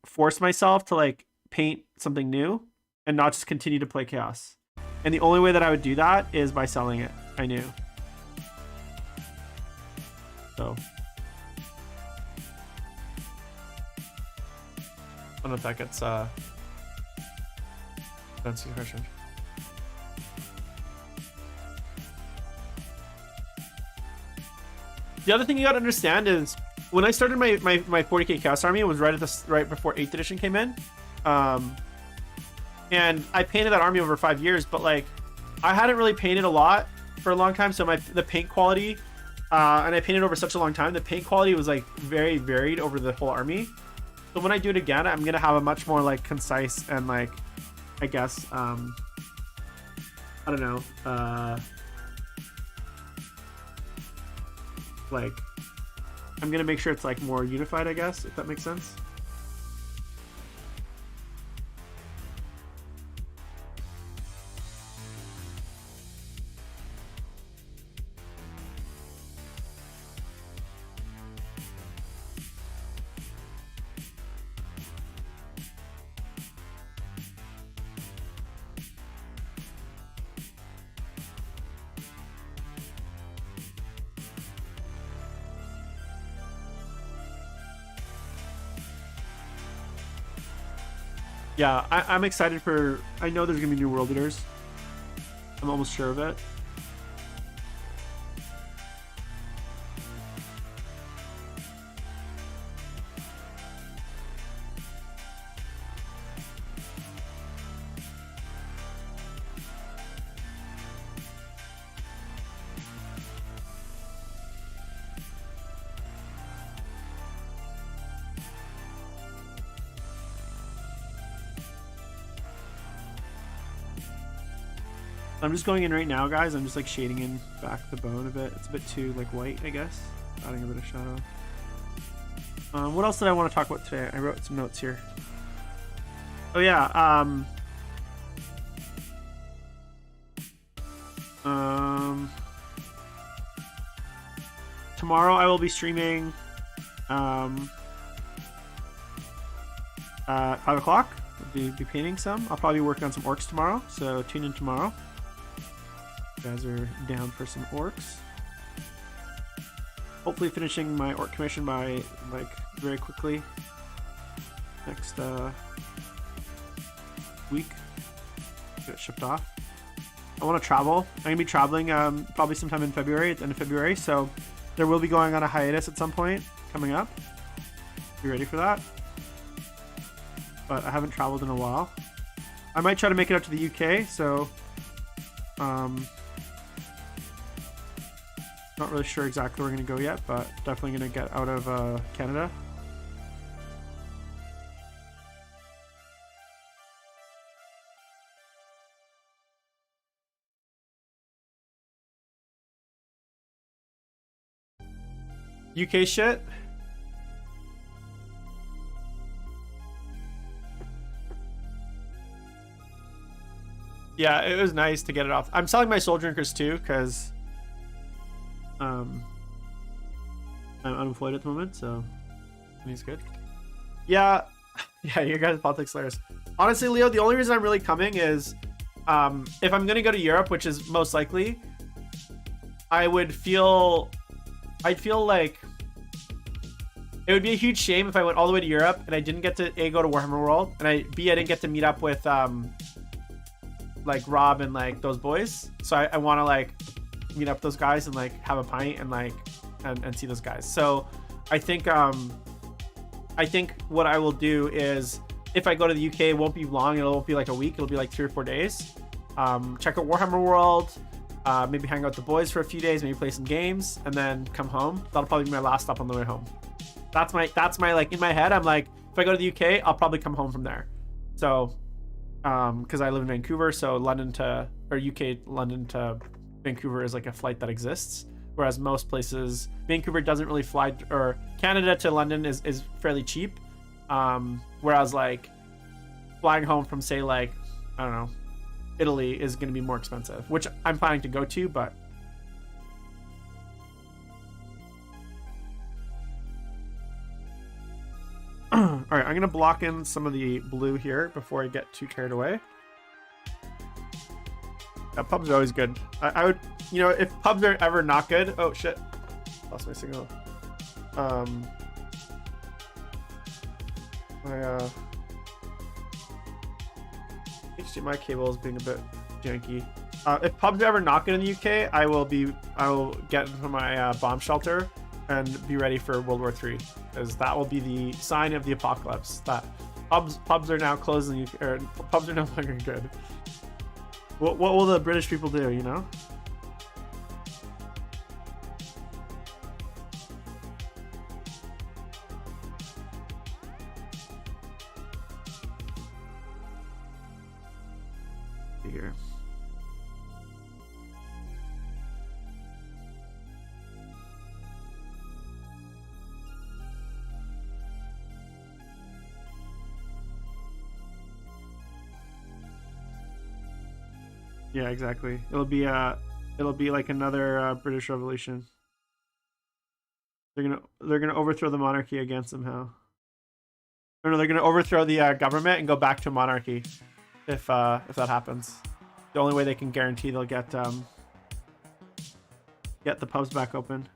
Speaker 1: force myself to like paint something new and not just continue to play chaos. And the only way that I would do that is by selling it. I knew. So I don't know if that gets answers your question. The other thing you gotta understand is when I started my 40k Chaos Army, it was right before 8th edition came in. And I painted that army over 5 years, but like I hadn't really painted a lot for a long time, so the paint quality, and I painted over such a long time, the paint quality was like very varied over the whole army. So when I do it again, I'm gonna have a much more like concise and like, I guess, I don't know, like I'm gonna make sure it's like more unified, I guess, if that makes sense. Yeah, I'm excited for... I know there's going to be new world leaders. I'm almost sure of it. I'm just going in right now, guys. I'm just like shading in back the bone a bit. It's a bit too like white, I guess. Adding a bit of shadow. What else did I want to talk about today? I wrote some notes here. Oh yeah. Tomorrow I will be streaming at 5 o'clock. I'll be painting some. I'll probably be working on some orcs tomorrow, so tune in tomorrow. You guys are down for some orcs. Hopefully finishing my orc commission by like very quickly next week. Get it shipped off. I want to travel. I'm gonna be traveling probably sometime in February, at the end of February, so there will be going on a hiatus at some point coming up. Be ready for that. But I haven't traveled in a while. I might try to make it out to the UK, so not really sure exactly where we're going to go yet, but definitely going to get out of Canada. UK shit? Yeah, it was nice to get it off. I'm selling my Soul Drinkers too, because I'm unemployed at the moment, so he's good. Yeah, yeah, you guys politics layers. Honestly, Leo, the only reason I'm really coming is if I'm gonna go to Europe, which is most likely, I would feel I'd feel like it would be a huge shame if I went all the way to Europe and I didn't get to A, go to Warhammer World, and I didn't get to meet up with like Rob and like those boys. So I want to like meet up with those guys and like have a pint and like and see those guys. So I think what I will do is, if I go to the UK, it won't be long. It won't be like a week. It'll be like 3 or 4 days. Check out Warhammer World. Maybe hang out with the boys for a few days. Maybe play some games and then come home. That'll probably be my last stop on the way home. That's my like, in my head, I'm like, if I go to the UK, I'll probably come home from there. So, because I live in Vancouver, so London to, or UK London to Vancouver is like a flight that exists. Whereas most places, Vancouver doesn't really fly, or Canada to London is fairly cheap. Whereas like flying home from, say, like, I don't know, Italy is going to be more expensive, which I'm planning to go to, but all right, I'm going to block in some of the blue here before I get too carried away. Yeah, pubs are always good. I would, you know, if pubs are ever not good, oh shit, lost my signal. My HDMI cable is being a bit janky. If pubs are ever not good in the UK, I will get into my bomb shelter and be ready for World War III, because that will be the sign of the apocalypse. That pubs are now closed in the UK, or pubs are no longer good. What will the British people do, you know? Here. Yeah, exactly. It'll be like another British Revolution. They're gonna overthrow the monarchy again somehow. Or no, they're gonna overthrow the government and go back to monarchy. If that happens, the only way they can guarantee they'll get the pubs back open.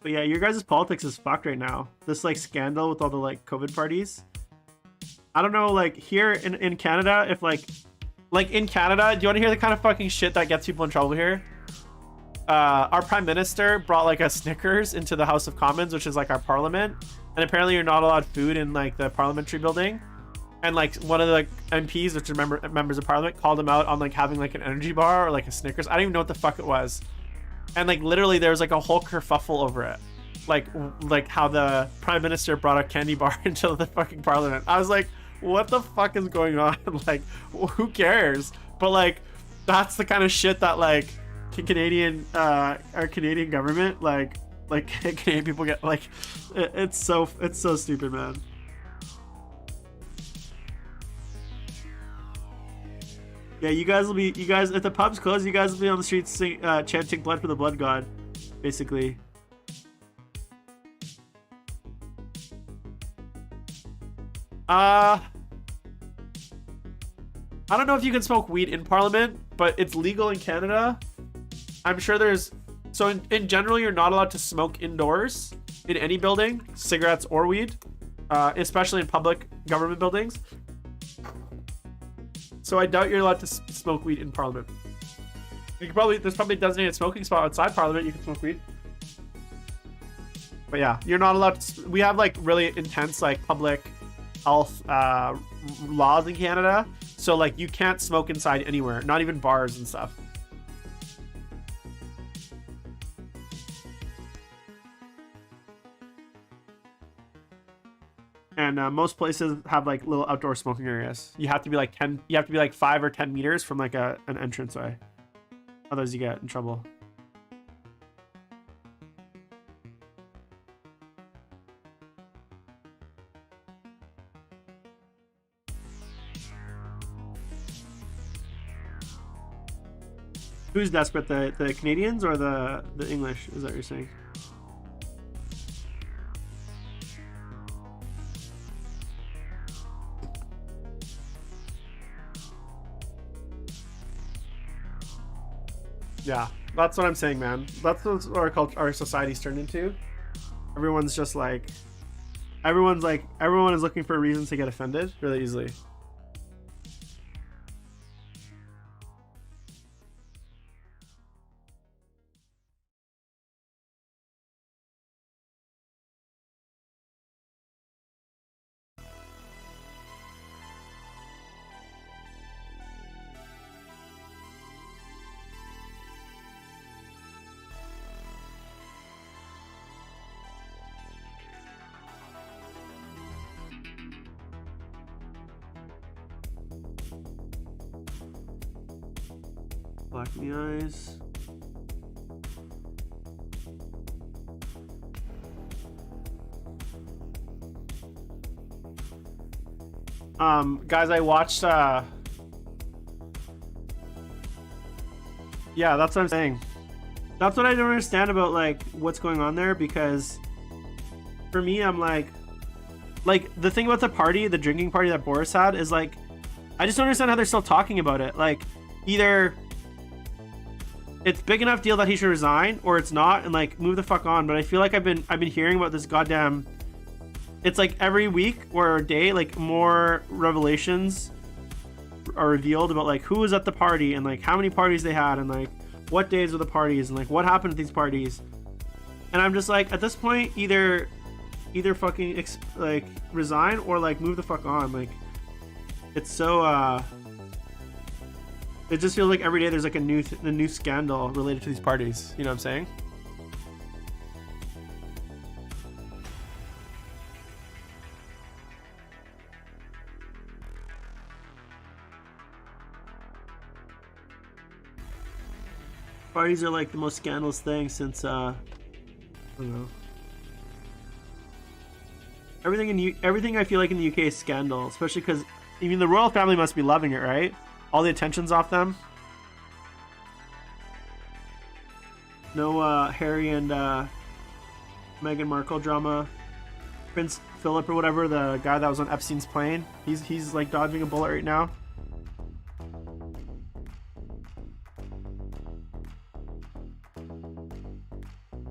Speaker 1: But yeah, your guys' politics is fucked right now. This like scandal with all the like COVID parties. I don't know, like here in Canada, if like in Canada, do you want to hear the kind of fucking shit that gets people in trouble here? Our prime minister brought like a Snickers into the House of Commons, which is like our parliament, and apparently you're not allowed food in like the parliamentary building. And like one of the like MPs, which are members of parliament, called him out on like having like an energy bar or like a Snickers. I don't even know what the fuck it was. And like literally there was like a whole kerfuffle over it. Like how the prime minister brought a candy bar into the fucking parliament. I was like, what the fuck is going on? Like, who cares? But like, that's the kind of shit that like our Canadian government, like Canadian people get. Like, it's so stupid, man. Yeah, you guys if the pubs close, you guys will be on the streets chanting "Blood for the Blood God," basically. I don't know if you can smoke weed in Parliament, but it's legal in Canada. I'm sure there's... So in general, you're not allowed to smoke indoors in any building, cigarettes or weed, especially in public government buildings. So I doubt you're allowed to smoke weed in Parliament. There's probably a designated smoking spot outside Parliament you can smoke weed. But yeah, you're not allowed to... We have like really intense like public health laws in Canada, so like you can't smoke inside anywhere, not even bars and stuff. And most places have like little outdoor smoking areas. You have to be like 5 or 10 meters from like an entranceway, otherwise you get in trouble. Who's desperate, the Canadians or the English? Is that what you're saying? Yeah, that's what I'm saying, man. That's what our culture, our society's turned into. Everyone's just like, everyone is looking for reasons to get offended really easily. Black in the eyes. Guys, I watched yeah, that's what I'm saying. That's what I don't understand about like what's going on there, because for me, I'm like the thing about the party, the drinking party that Boris had is like, I just don't understand how they're still talking about it. Like, either it's big enough deal that he should resign, or it's not, and like move the fuck on. But I feel like I've been hearing about this goddamn. It's like every week or day, like more revelations are revealed about like who was at the party and like how many parties they had and like what days were the parties and like what happened at these parties. And I'm just like, at this point, either fucking like resign or like move the fuck on. Like, it's so it just feels like every day there's like a new scandal related to these parties. You know what I'm saying? Parties are like the most scandalous thing since I don't know. Everything I feel like in the UK is scandal, especially because I mean the royal family must be loving it, right? All the attention's off them. No Harry and Meghan Markle drama. Prince Philip or whatever, the guy that was on Epstein's plane, he's like dodging a bullet right now.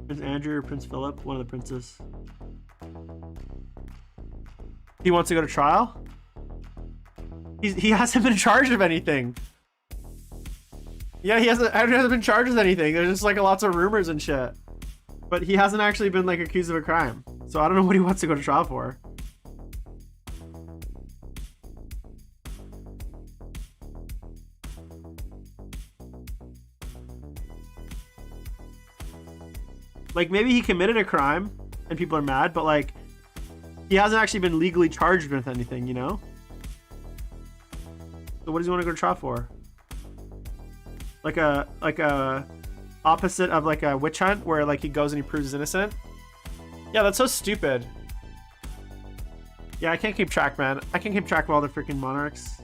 Speaker 1: Prince Andrew or Prince Philip, one of the princes. He wants to go to trial? He hasn't been charged of anything. Yeah, he hasn't been charged with anything. There's just like lots of rumors and shit. But he hasn't actually been like accused of a crime. So I don't know what he wants to go to trial for. Like, maybe he committed a crime and people are mad, but like he hasn't actually been legally charged with anything, you know? So what does he want to go to trial for? Like a opposite of like a witch hunt where like he goes and he proves he's innocent? Yeah, that's so stupid. Yeah, I can't keep track, man. I can't keep track of all the freaking monarchs.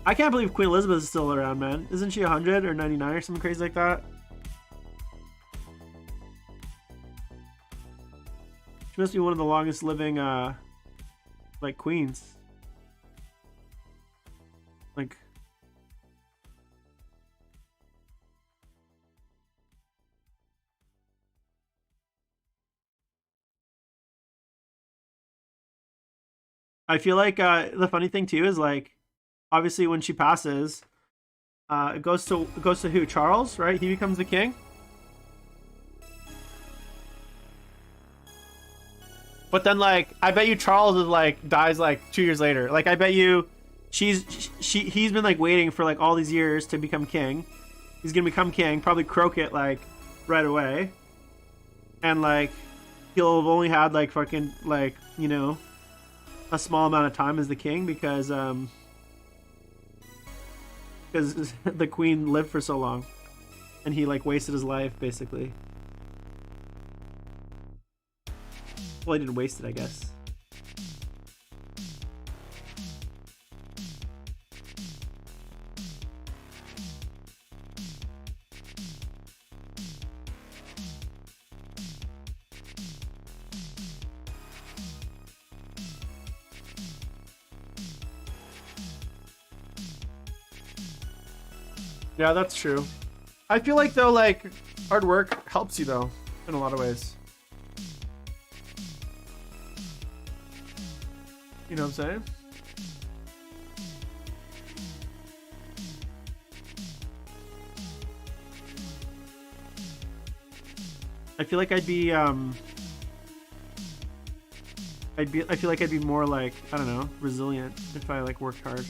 Speaker 1: I can't believe Queen Elizabeth is still around, man. Isn't she 100 or 99 or something crazy like that? She must be one of the longest living like queens. Like, I feel like the funny thing too is like, obviously when she passes, it goes to who? Charles, right? He becomes the king. But then like, I bet you Charles is like dies like 2 years later. Like, I bet you he's been like waiting for like all these years to become king. He's gonna become king, probably croak it like right away, and like he'll have only had like fucking like, you know, a small amount of time as the king because the queen lived for so long and he like wasted his life basically. Well, he didn't waste it, I guess. Yeah, that's true. I feel like though, like hard work helps you though in a lot of ways. You know what I'm saying? I feel like I feel like I'd be more like, I don't know, resilient if I like worked hard.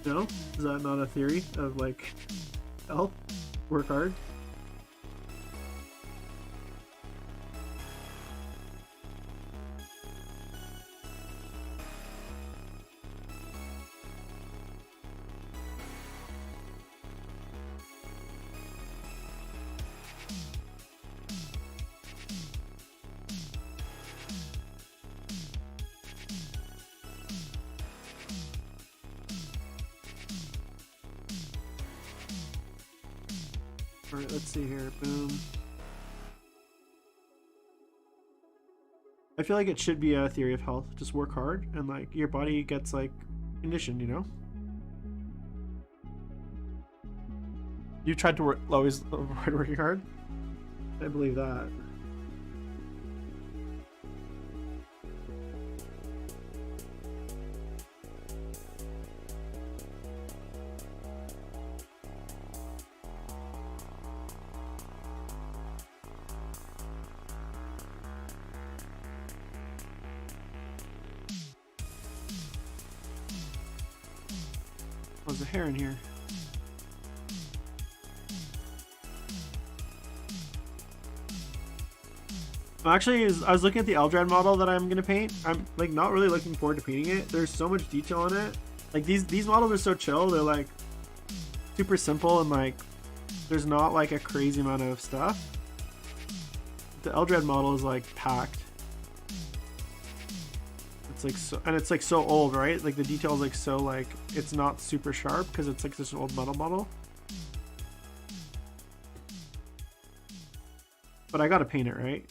Speaker 1: No? Is that not a theory of like health? Work hard? Alright, let's see here. Boom. I feel like it should be a theory of health. Just work hard and like your body gets like conditioned, you know? You tried to always avoid working hard? I believe that. Oh, there's a hair in here. Actually, I was looking at the Eldrad model that I'm gonna paint. I'm like not really looking forward to painting it. There's so much detail on it. Like these models are so chill. They're like super simple and like there's not like a crazy amount of stuff. The Eldrad model is like packed. It's like so, and it's like so old, right? Like the detail is like so like it's not super sharp because it's like such an old metal model. But I gotta paint it, right?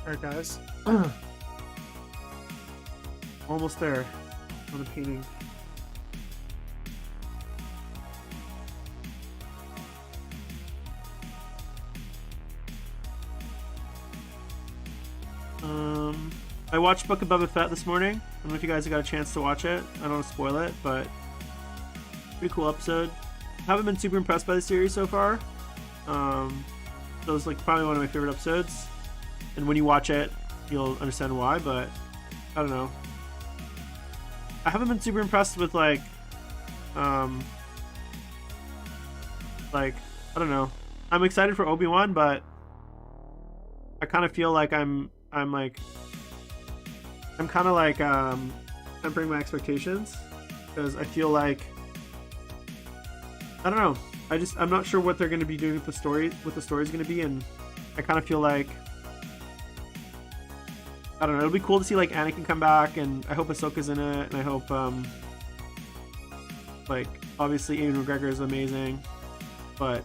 Speaker 1: Alright guys, almost there on the painting. I watched Book of Boba Fett this morning. I don't know if you guys got a chance to watch it. I don't want to spoil it, but pretty cool episode. Haven't been super impressed by the series so far. So it was like probably one of my favorite episodes. And when you watch it, you'll understand why, but I don't know. I haven't been super impressed with like I don't know. I'm excited for Obi-Wan, but I kind of feel like I'm kind of like tempering my expectations because I feel like I don't know. I'm not sure what they're going to be doing with the story, what the story's going to be, and I kind of feel like I don't know. It'll be cool to see like Anakin come back, and I hope Ahsoka's in it, and I hope like obviously Ewan McGregor is amazing, but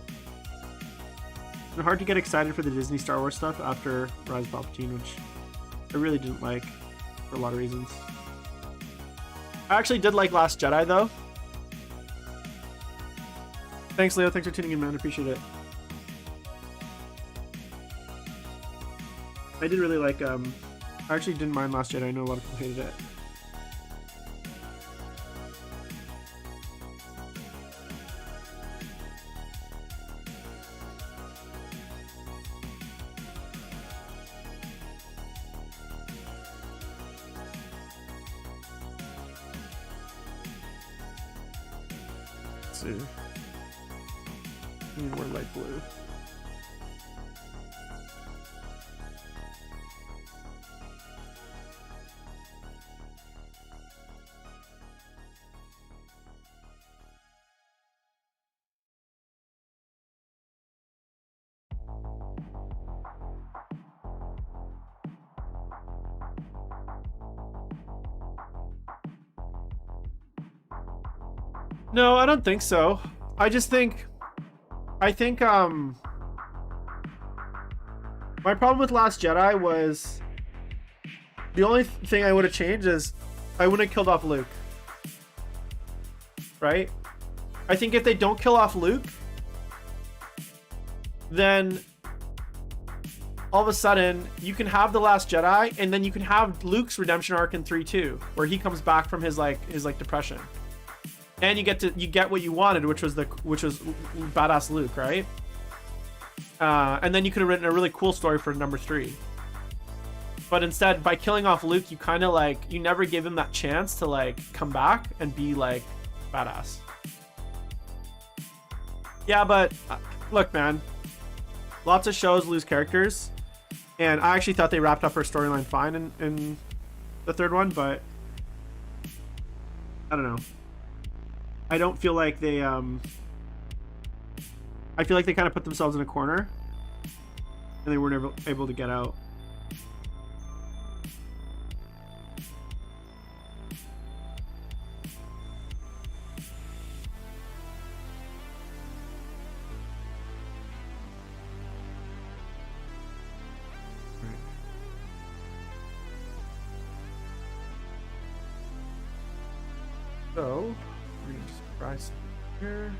Speaker 1: it's hard to get excited for the Disney Star Wars stuff after Rise of Palpatine, which I really didn't like for a lot of reasons. I actually did like Last Jedi though. Thanks, Leo. Thanks for tuning in, man. Appreciate it. I did really like I actually didn't mind Last Jedi. I know a lot of people hated it. Let's see. I need more light blue. No, I don't think so. I think my problem with Last Jedi was the only thing I would have changed is I wouldn't have killed off Luke. Right? I think if they don't kill off Luke, then all of a sudden you can have The Last Jedi, and then you can have Luke's redemption arc in 3-2, where he comes back from his depression, and you get what you wanted, which was badass Luke, right? And then you could have written a really cool story for number 3. But instead, by killing off Luke, you kind of you never give him that chance to come back and be badass. Yeah, but look, man, lots of shows lose characters, and I actually thought they wrapped up her storyline fine in the third one, but I don't know. I don't feel like they I feel like they kind of put themselves in a corner and they weren't able to get out. So, we're gonna just try something here.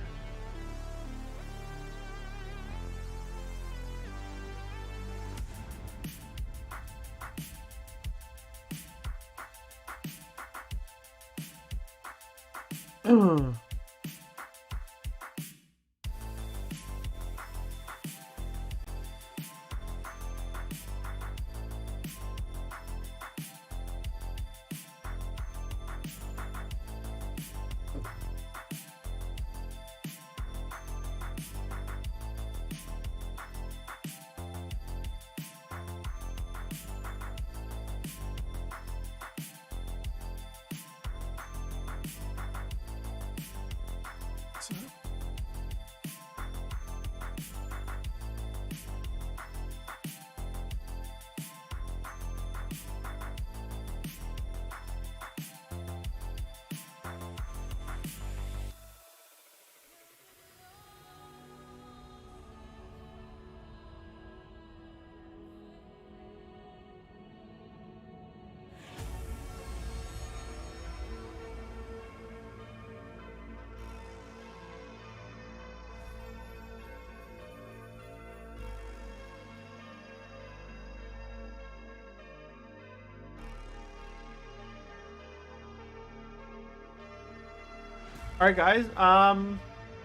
Speaker 1: All right, guys.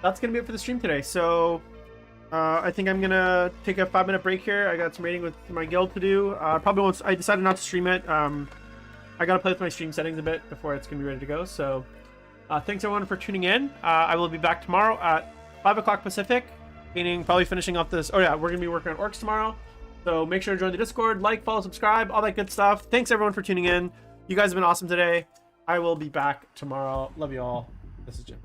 Speaker 1: That's gonna be it for the stream today. So, I think I'm gonna take a 5-minute break here. I got some raiding with my guild to do. Probably won't. I decided not to stream it. I gotta play with my stream settings a bit before it's gonna be ready to go. So, thanks everyone for tuning in. I will be back tomorrow at 5 o'clock Pacific, meaning probably finishing off this. Oh yeah, we're gonna be working on orcs tomorrow. So make sure to join the Discord, like, follow, subscribe, all that good stuff. Thanks everyone for tuning in. You guys have been awesome today. I will be back tomorrow. Love you all. This is Jim.